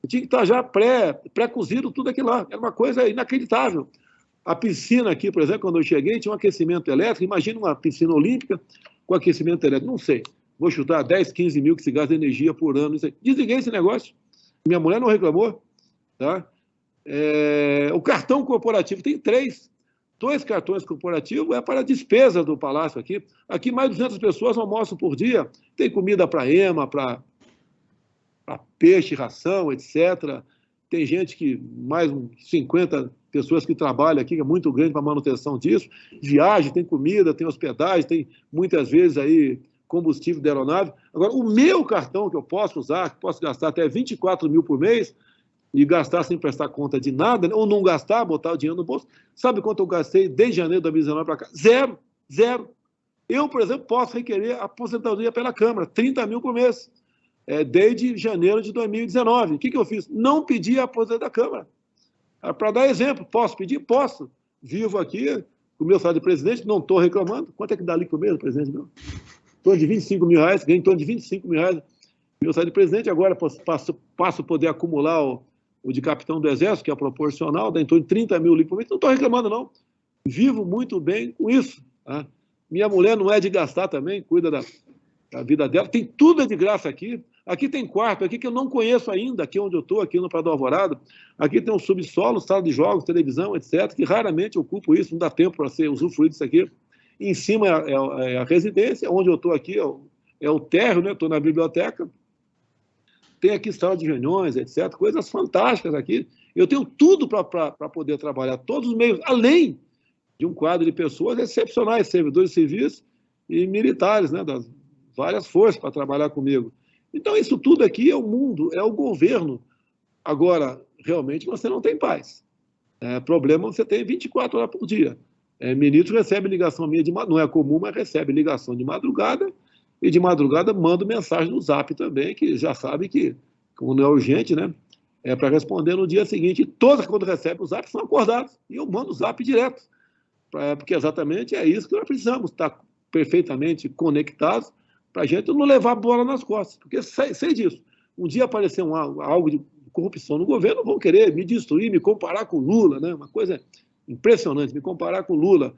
Tinha que estar já pré-cozido tudo aquilo lá. Era uma coisa inacreditável. A piscina aqui, por exemplo, quando eu cheguei, tinha um aquecimento elétrico. Imagina uma piscina olímpica com aquecimento elétrico. Não sei. Vou chutar 10, 15 mil que se gasta de energia por ano. Desliguei esse negócio. Minha mulher não reclamou. Tá? O cartão corporativo tem 3. 2 cartões corporativos é para a despesa do Palácio aqui. Aqui mais de 200 pessoas almoçam por dia. Tem comida para ema, para peixe, ração, etc. Tem gente que, mais 50 pessoas que trabalham aqui, que é muito grande para a manutenção disso. Viagem, tem comida, tem hospedagem, tem muitas vezes aí combustível da aeronave. Agora, o meu cartão que eu posso usar, que posso gastar até 24 mil por mês, e gastar sem prestar conta de nada, né? Ou não gastar, botar o dinheiro no bolso. Sabe quanto eu gastei desde janeiro de 2019 para cá? Zero. Eu, por exemplo, posso requerer aposentadoria pela Câmara, 30 mil por mês, desde janeiro de 2019. O que eu fiz? Não pedi a aposentadoria da Câmara. Para dar exemplo, posso pedir? Posso. Vivo aqui, com o meu salário de presidente, não estou reclamando. Quanto é que dá ali comigo, presidente? Meu? Em torno de 25 mil reais, ganho em torno de 25 mil reais. Meu salário de presidente, agora passo a poder acumular o de capitão do Exército, que é proporcional, dá em torno de 30 mil por mês. Não estou reclamando, não. Vivo muito bem com isso. Tá? Minha mulher não é de gastar também, cuida da vida dela. Tem tudo de graça aqui. Aqui tem quarto, aqui que eu não conheço ainda, aqui onde eu estou, aqui no Prado Alvorada. Aqui tem um subsolo, sala de jogos, televisão, etc., que raramente ocupo isso, não dá tempo para ser usufruído disso aqui. E em cima é a residência, onde eu estou aqui é o térreo, né? Estou na biblioteca. Tem aqui sala de reuniões, etc., coisas fantásticas aqui. Eu tenho tudo para poder trabalhar, todos os meios, além de um quadro de pessoas excepcionais, servidores civis e militares, né, das várias forças para trabalhar comigo. Então, isso tudo aqui é o mundo, é o governo. Agora, realmente, você não tem paz. Problema você tem 24 horas por dia. Ministro recebe ligação minha, não é comum, mas recebe ligação de madrugada, e de madrugada mando mensagem no Zap também, que já sabe que, como não é urgente, né, é para responder no dia seguinte. E todas, quando recebem o Zap, são acordadas. E eu mando o Zap direto, porque exatamente é isso que nós precisamos, estar perfeitamente conectados, para a gente não levar a bola nas costas. Porque sei disso. Um dia aparecer algo de corrupção no governo, vão querer me destruir, me comparar com Lula, né? Uma coisa impressionante, me comparar com Lula.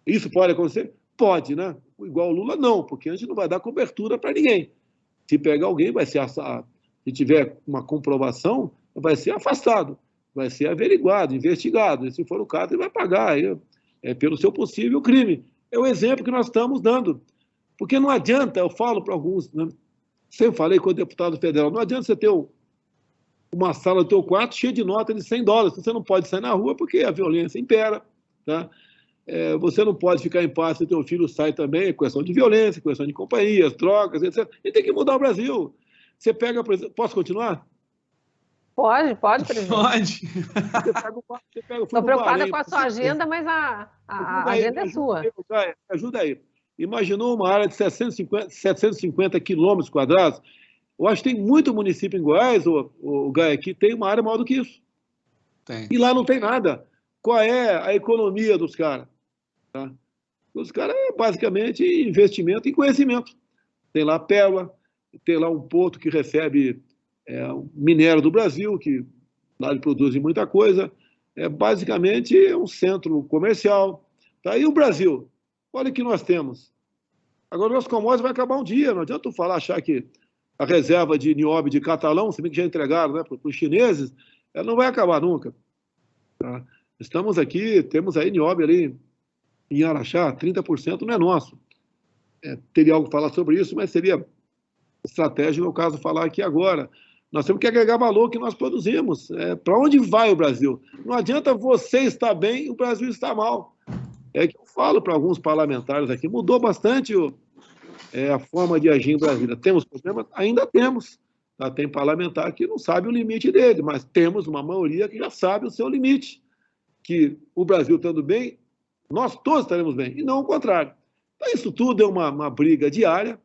Isso pode acontecer? Pode, né? Igual o Lula, não, porque a gente não vai dar cobertura para ninguém. Se pegar alguém, vai ser, se tiver uma comprovação, vai ser afastado, vai ser averiguado, investigado. E se for o caso, ele vai pagar pelo seu possível crime. É o exemplo que nós estamos dando. Porque não adianta, eu falo para alguns, né? Sempre falei com o deputado federal, não adianta você ter uma sala do teu quarto cheia de nota de $100. Você não pode sair na rua porque a violência impera, tá? Você não pode ficar em paz se o teu filho sai também, questão de violência, questão de companhias, drogas, etc. E tem que mudar o Brasil. Você pega, por exemplo, posso continuar? Pode, presidente. Pode. Estou preocupada com a sua agenda, mas a agenda é sua. Ajuda aí. Imaginou uma área de 750 quilômetros quadrados? Eu acho que tem muito município em Goiás, o Gaia, que tem uma área maior do que isso. Tem. E lá não tem nada. Qual é a economia dos caras? Tá? Os caras é basicamente investimento em conhecimento. Tem lá a Pérola, tem lá um porto que recebe o minério do Brasil, que lá ele produz muita coisa. Basicamente é um centro comercial. Tá? E o Brasil? Olha o que nós temos. Agora, o nosso commodities vai acabar um dia. Não adianta tu achar que a reserva de nióbio de Catalão, se bem que já entregaram, né, para os chineses, ela não vai acabar nunca. Tá? Estamos aqui, temos aí nióbio ali em Araxá, 30% não é nosso. Teria algo para falar sobre isso, mas seria estratégico, no caso, falar aqui agora. Nós temos que agregar valor que nós produzimos. Para onde vai o Brasil? Não adianta você estar bem e o Brasil estar mal. É que eu falo para alguns parlamentares aqui, mudou bastante a forma de agir em Brasília. Temos problemas? Ainda temos. Tá? Tem parlamentar que não sabe o limite dele, mas temos uma maioria que já sabe o seu limite. Que o Brasil estando bem, nós todos estaremos bem, e não o contrário. Então, isso tudo é uma briga diária.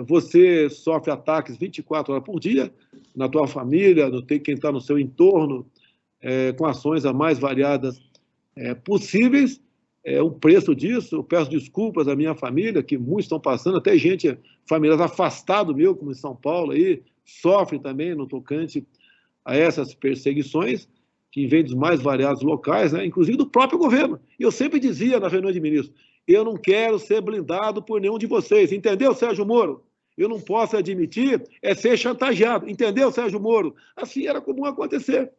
Você sofre ataques 24 horas por dia, na tua família, quem está no seu entorno, com ações as mais variadas possíveis. O preço disso, eu peço desculpas à minha família, que muitos estão passando, até gente, familiares afastados meu, como em São Paulo, aí, sofrem também no tocante a essas perseguições, que vêm dos mais variados locais, né, inclusive do próprio governo. E eu sempre dizia na reunião de ministros, eu não quero ser blindado por nenhum de vocês, entendeu, Sérgio Moro? Eu não posso admitir ser chantageado. Entendeu, Sérgio Moro? Assim era comum acontecer.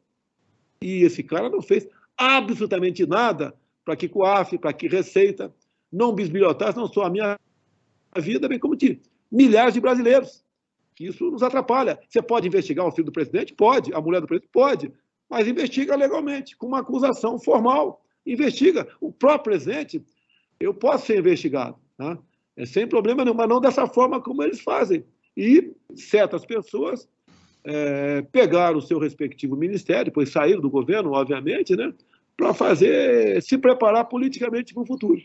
E esse cara não fez absolutamente nada para que COAF, para que Receita não bisbilhotasse não só a minha vida, bem como de milhares de brasileiros. Que isso nos atrapalha. Você pode investigar o filho do presidente? Pode. A mulher do presidente? Pode. Mas investiga legalmente, com uma acusação formal. Investiga. O próprio presidente, eu posso ser investigado, tá? Sem problema nenhum, mas não dessa forma como eles fazem. E certas pessoas pegaram o seu respectivo ministério, depois saíram do governo, obviamente, né, para se preparar politicamente para o futuro.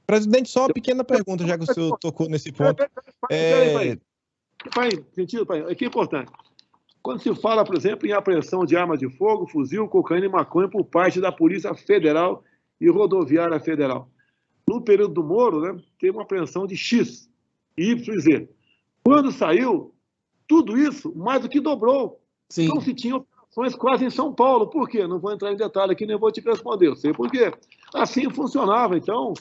Presidente, só uma pequena pergunta, já que o senhor tocou nesse ponto. Pai, aqui é importante. Quando se fala, por exemplo, em apreensão de arma de fogo, fuzil, cocaína e maconha por parte da Polícia Federal e Rodoviária Federal. No período do Moro, né, teve uma apreensão de X, Y e Z. Quando saiu, tudo isso mais do que dobrou. Sim. Então se tinha operações quase em São Paulo. Por quê? Não vou entrar em detalhe aqui, nem vou te responder. Eu sei por quê. Assim funcionava. Então,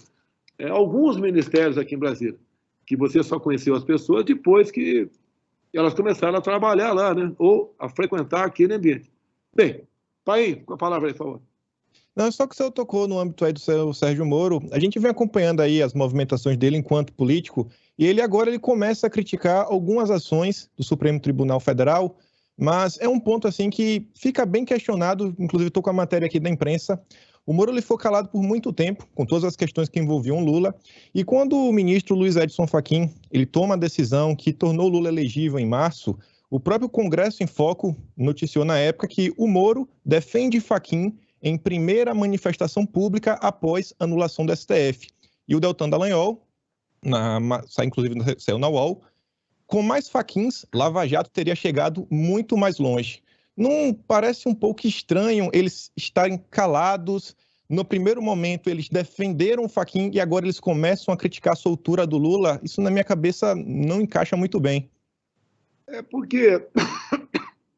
alguns ministérios aqui em Brasília, que você só conheceu as pessoas depois que elas começaram a trabalhar lá, né? Ou a frequentar aquele ambiente. Bem, Paim, com a palavra aí, por favor. Não, só que o senhor tocou no âmbito aí do seu Sérgio Moro. A gente vem acompanhando aí as movimentações dele enquanto político, e ele agora começa a criticar algumas ações do Supremo Tribunal Federal, mas é um ponto assim que fica bem questionado, inclusive estou com a matéria aqui da imprensa. O Moro ele foi calado por muito tempo, com todas as questões que envolviam Lula, e quando o ministro Luiz Edson Fachin ele toma a decisão que tornou Lula elegível em março, o próprio Congresso em Foco noticiou na época que o Moro defende Fachin em primeira manifestação pública após anulação do STF. E o Deltan Dallagnol, inclusive saiu na UOL, com mais Fachins, Lava Jato teria chegado muito mais longe. Não parece um pouco estranho eles estarem calados? No primeiro momento eles defenderam o Fachin e agora eles começam a criticar a soltura do Lula? Isso na minha cabeça não encaixa muito bem. É porque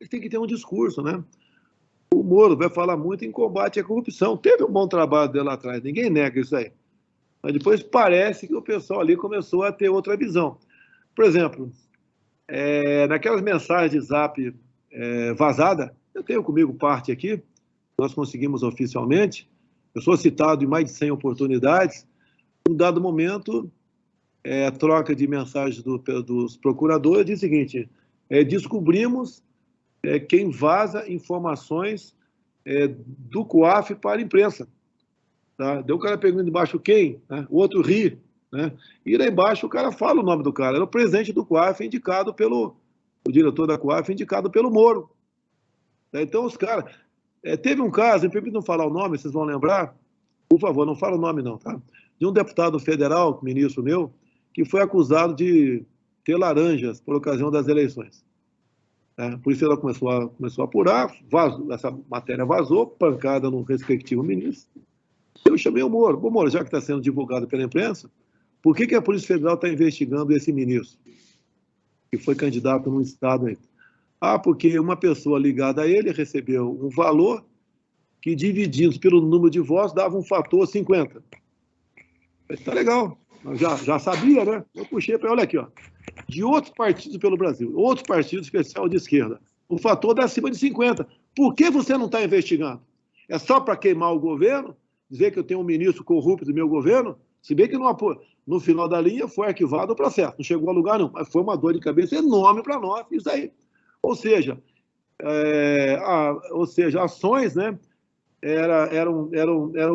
tem que ter um discurso, né? O Moro vai falar muito em combate à corrupção. Teve um bom trabalho dele lá atrás, ninguém nega isso aí. Mas depois parece que o pessoal ali começou a ter outra visão. Por exemplo, naquelas mensagens de zap vazada, eu tenho comigo parte aqui, nós conseguimos oficialmente, eu sou citado em mais de 100 oportunidades, em um dado momento, a troca de mensagens dos procuradores diz o seguinte, descobrimos quem vaza informações do COAF para a imprensa. Tá? Daí o cara pergunta embaixo quem, né? O outro ri, né? E lá embaixo o cara fala o nome do cara, era o presidente do COAF indicado o diretor da COAF indicado pelo Moro. Então os caras... teve um caso, me permite não falar o nome, vocês vão lembrar? Por favor, não fala o nome não, tá? De um deputado federal, ministro meu, que foi acusado de ter laranjas por ocasião das eleições. Por isso ela começou a apurar, essa matéria vazou, pancada no respectivo ministro. Eu chamei o Moro. Bom, Moro, já que está sendo divulgado pela imprensa, por que a Polícia Federal está investigando esse ministro, que foi candidato num estado aí? Porque uma pessoa ligada a ele recebeu um valor que, divididos pelo número de votos, dava um fator 50. Está legal. Eu já sabia, né? Eu puxei para olha aqui, ó. De outros partidos pelo Brasil, outros partidos especial de esquerda, o fator dá acima de 50. Por que você não está investigando? É só para queimar o governo? Dizer que eu tenho um ministro corrupto do meu governo? Se bem que no final da linha foi arquivado o processo, não chegou a lugar não, mas foi uma dor de cabeça enorme para nós, isso aí. Ou seja, ações, né, eram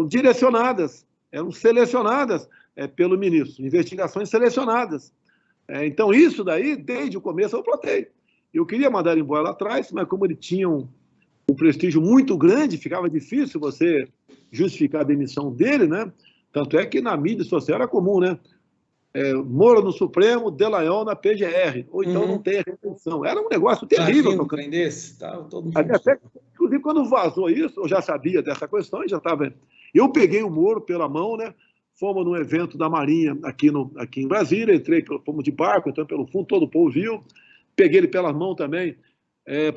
direcionadas, eram selecionadas pelo ministro, investigações selecionadas. Então, isso daí, desde o começo, eu plantei. Eu queria mandar ele embora lá atrás, mas como ele tinha um prestígio muito grande, ficava difícil você justificar a demissão dele, né? Tanto é que na mídia social era comum, né? Moro no Supremo, Dallagnol na PGR, ou então não tem retenção. Era um negócio terrível. Inclusive, quando vazou isso, eu já sabia dessa questão, já estava... Eu peguei o Moro pela mão, né? Fomos num evento da Marinha aqui em Brasília, fomos de barco, então pelo fundo, todo o povo viu. Peguei ele pela mão também,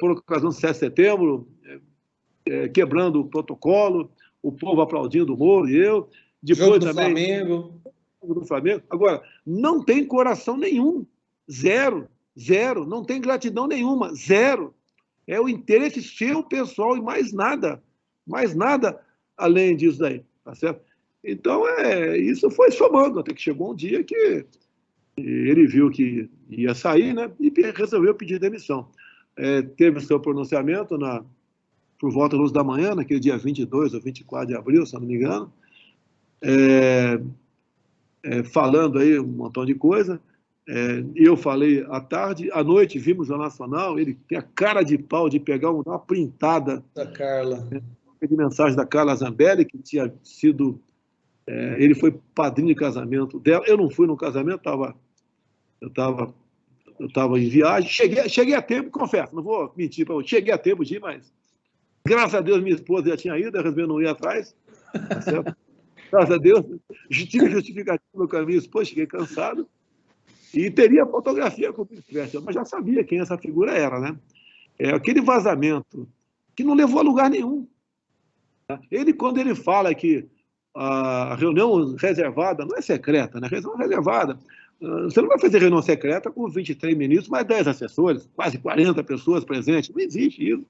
por ocasião do 7 de setembro, quebrando o protocolo, o povo aplaudindo o Moro e eu. Depois Jogo do também, Flamengo. Do Flamengo. Agora, não tem coração nenhum Zero, zero, não tem gratidão nenhuma, zero. É o interesse seu, pessoal, e mais nada além disso daí, tá certo? Então, isso foi somando, até que chegou um dia que ele viu que ia sair, né, e resolveu pedir demissão. Teve o seu pronunciamento por volta das 11 da manhã, naquele dia 22 ou 24 de abril, se eu não me engano, falando aí um montão de coisa. Eu falei à tarde, à noite vimos o Nacional, ele tem a cara de pau de pegar uma printada da Carla, de mensagem da Carla Zambelli, que tinha sido, ele foi padrinho de casamento dela. Eu não fui no casamento, eu estava em viagem, cheguei a tempo, confesso, não vou mentir para você, cheguei a tempo de ir, mas graças a Deus minha esposa já tinha ido, eu resolvi não ir atrás, tá certo? Graças a Deus, tive justificativo no caminho, depois cheguei cansado, e teria fotografia com o Festival, mas já sabia quem essa figura era, né? Aquele vazamento que não levou a lugar nenhum. Tá? Quando ele fala que a reunião reservada não é secreta, né? Reunião reservada. Você não vai fazer reunião secreta com 23 ministros, mais 10 assessores, quase 40 pessoas presentes. Não existe isso.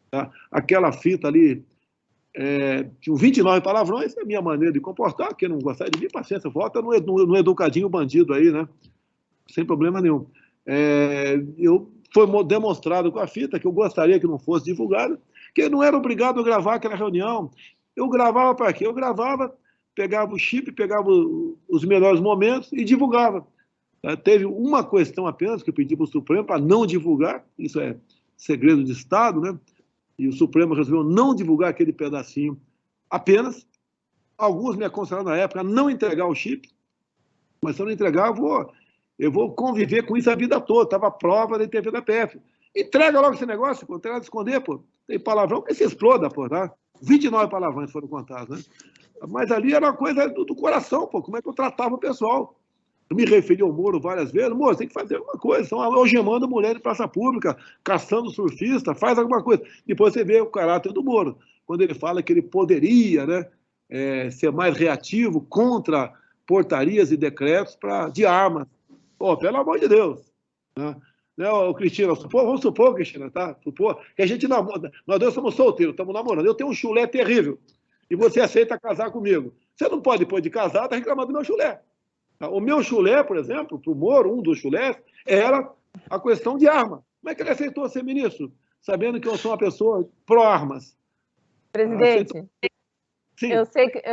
Tá? Aquela fita ali, tinha 29 palavrões, é a minha maneira de comportar. Quem não gostar de mim, paciência, volta no educadinho bandido aí, né? Sem problema nenhum. Foi demonstrado com a fita que eu gostaria que não fosse divulgada, que eu não era obrigado a gravar aquela reunião. Eu gravava para quê? Eu gravava, pegava o chip, pegava os melhores momentos e divulgava. Teve uma questão apenas que eu pedi para o Supremo para não divulgar, isso é segredo de Estado, né? E o Supremo resolveu não divulgar aquele pedacinho apenas. Alguns me aconselharam na época a não entregar o chip, mas se eu não entregar, eu vou conviver com isso a vida toda. Estava a prova da TV da PF. Entrega logo esse negócio, pô. Não tem nada de esconder, pô. Tem palavrão que se exploda, pô, tá? 29 palavrões foram contados, né? Mas ali era uma coisa do coração, pô. Como é que eu tratava o pessoal? Eu me referi ao Moro várias vezes. Moro, tem que fazer alguma coisa. Estão algemando mulher em praça pública, caçando surfista, faz alguma coisa. Depois você vê o caráter do Moro. Quando ele fala que ele poderia, né, ser mais reativo contra portarias e decretos de armas. Pô, pelo amor de Deus. Né? Cristina, vamos supor, Cristina, tá? Supor que a gente namora. Nós dois somos solteiros, estamos namorando. Eu tenho um chulé terrível. E você aceita casar comigo. Você não pode, depois de casar, reclamar do meu chulé. O meu chulé, por exemplo, para o Moro, um dos chulés, era a questão de arma. Como é que ele aceitou ser ministro? Sabendo que eu sou uma pessoa pró-armas. Presidente, eu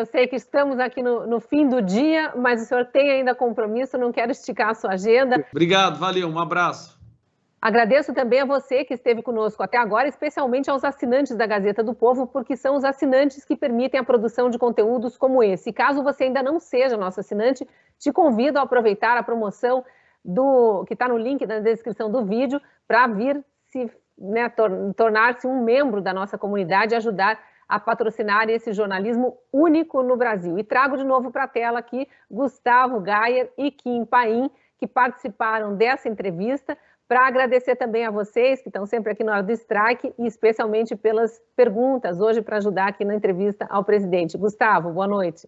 sei que estamos aqui no fim do dia, mas o senhor tem ainda compromisso, não quero esticar a sua agenda. Obrigado, valeu, um abraço. Agradeço também a você que esteve conosco até agora, especialmente aos assinantes da Gazeta do Povo, porque são os assinantes que permitem a produção de conteúdos como esse. Caso você ainda não seja nosso assinante, te convido a aproveitar a promoção que está no link na descrição do vídeo para vir tornar-se um membro da nossa comunidade e ajudar a patrocinar esse jornalismo único no Brasil. E trago de novo para a tela aqui Gustavo Gayer e Kim Paim, que participaram dessa entrevista, para agradecer também a vocês que estão sempre aqui na hora do strike e especialmente pelas perguntas hoje para ajudar aqui na entrevista ao presidente. Gustavo, boa noite.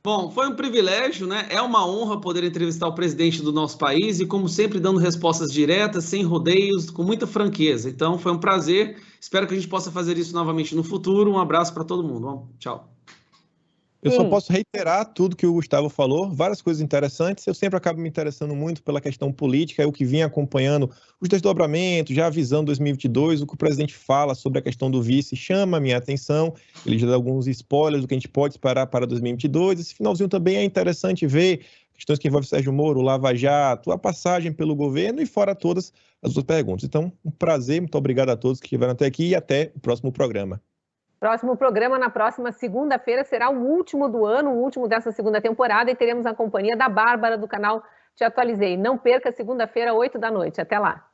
Bom, foi um privilégio, né? É uma honra poder entrevistar o presidente do nosso país e, como sempre, dando respostas diretas, sem rodeios, com muita franqueza. Então, foi um prazer. Espero que a gente possa fazer isso novamente no futuro. Um abraço para todo mundo. Tchau. Eu só posso reiterar tudo que o Gustavo falou, várias coisas interessantes. Eu sempre acabo me interessando muito pela questão política, eu que vim acompanhando os desdobramentos, já avisando 2022, o que o presidente fala sobre a questão do vice chama a minha atenção. Ele já dá alguns spoilers do que a gente pode esperar para 2022. Esse finalzinho também é interessante ver questões que envolvem Sérgio Moro, Lava Jato, a passagem pelo governo e fora todas as outras perguntas. Então, um prazer, muito obrigado a todos que estiveram até aqui e até o próximo programa. Próximo programa, na próxima segunda-feira, será o último do ano, o último dessa segunda temporada, e teremos a companhia da Bárbara, do canal Te Atualizei. Não perca, segunda-feira, 8 da noite. Até lá.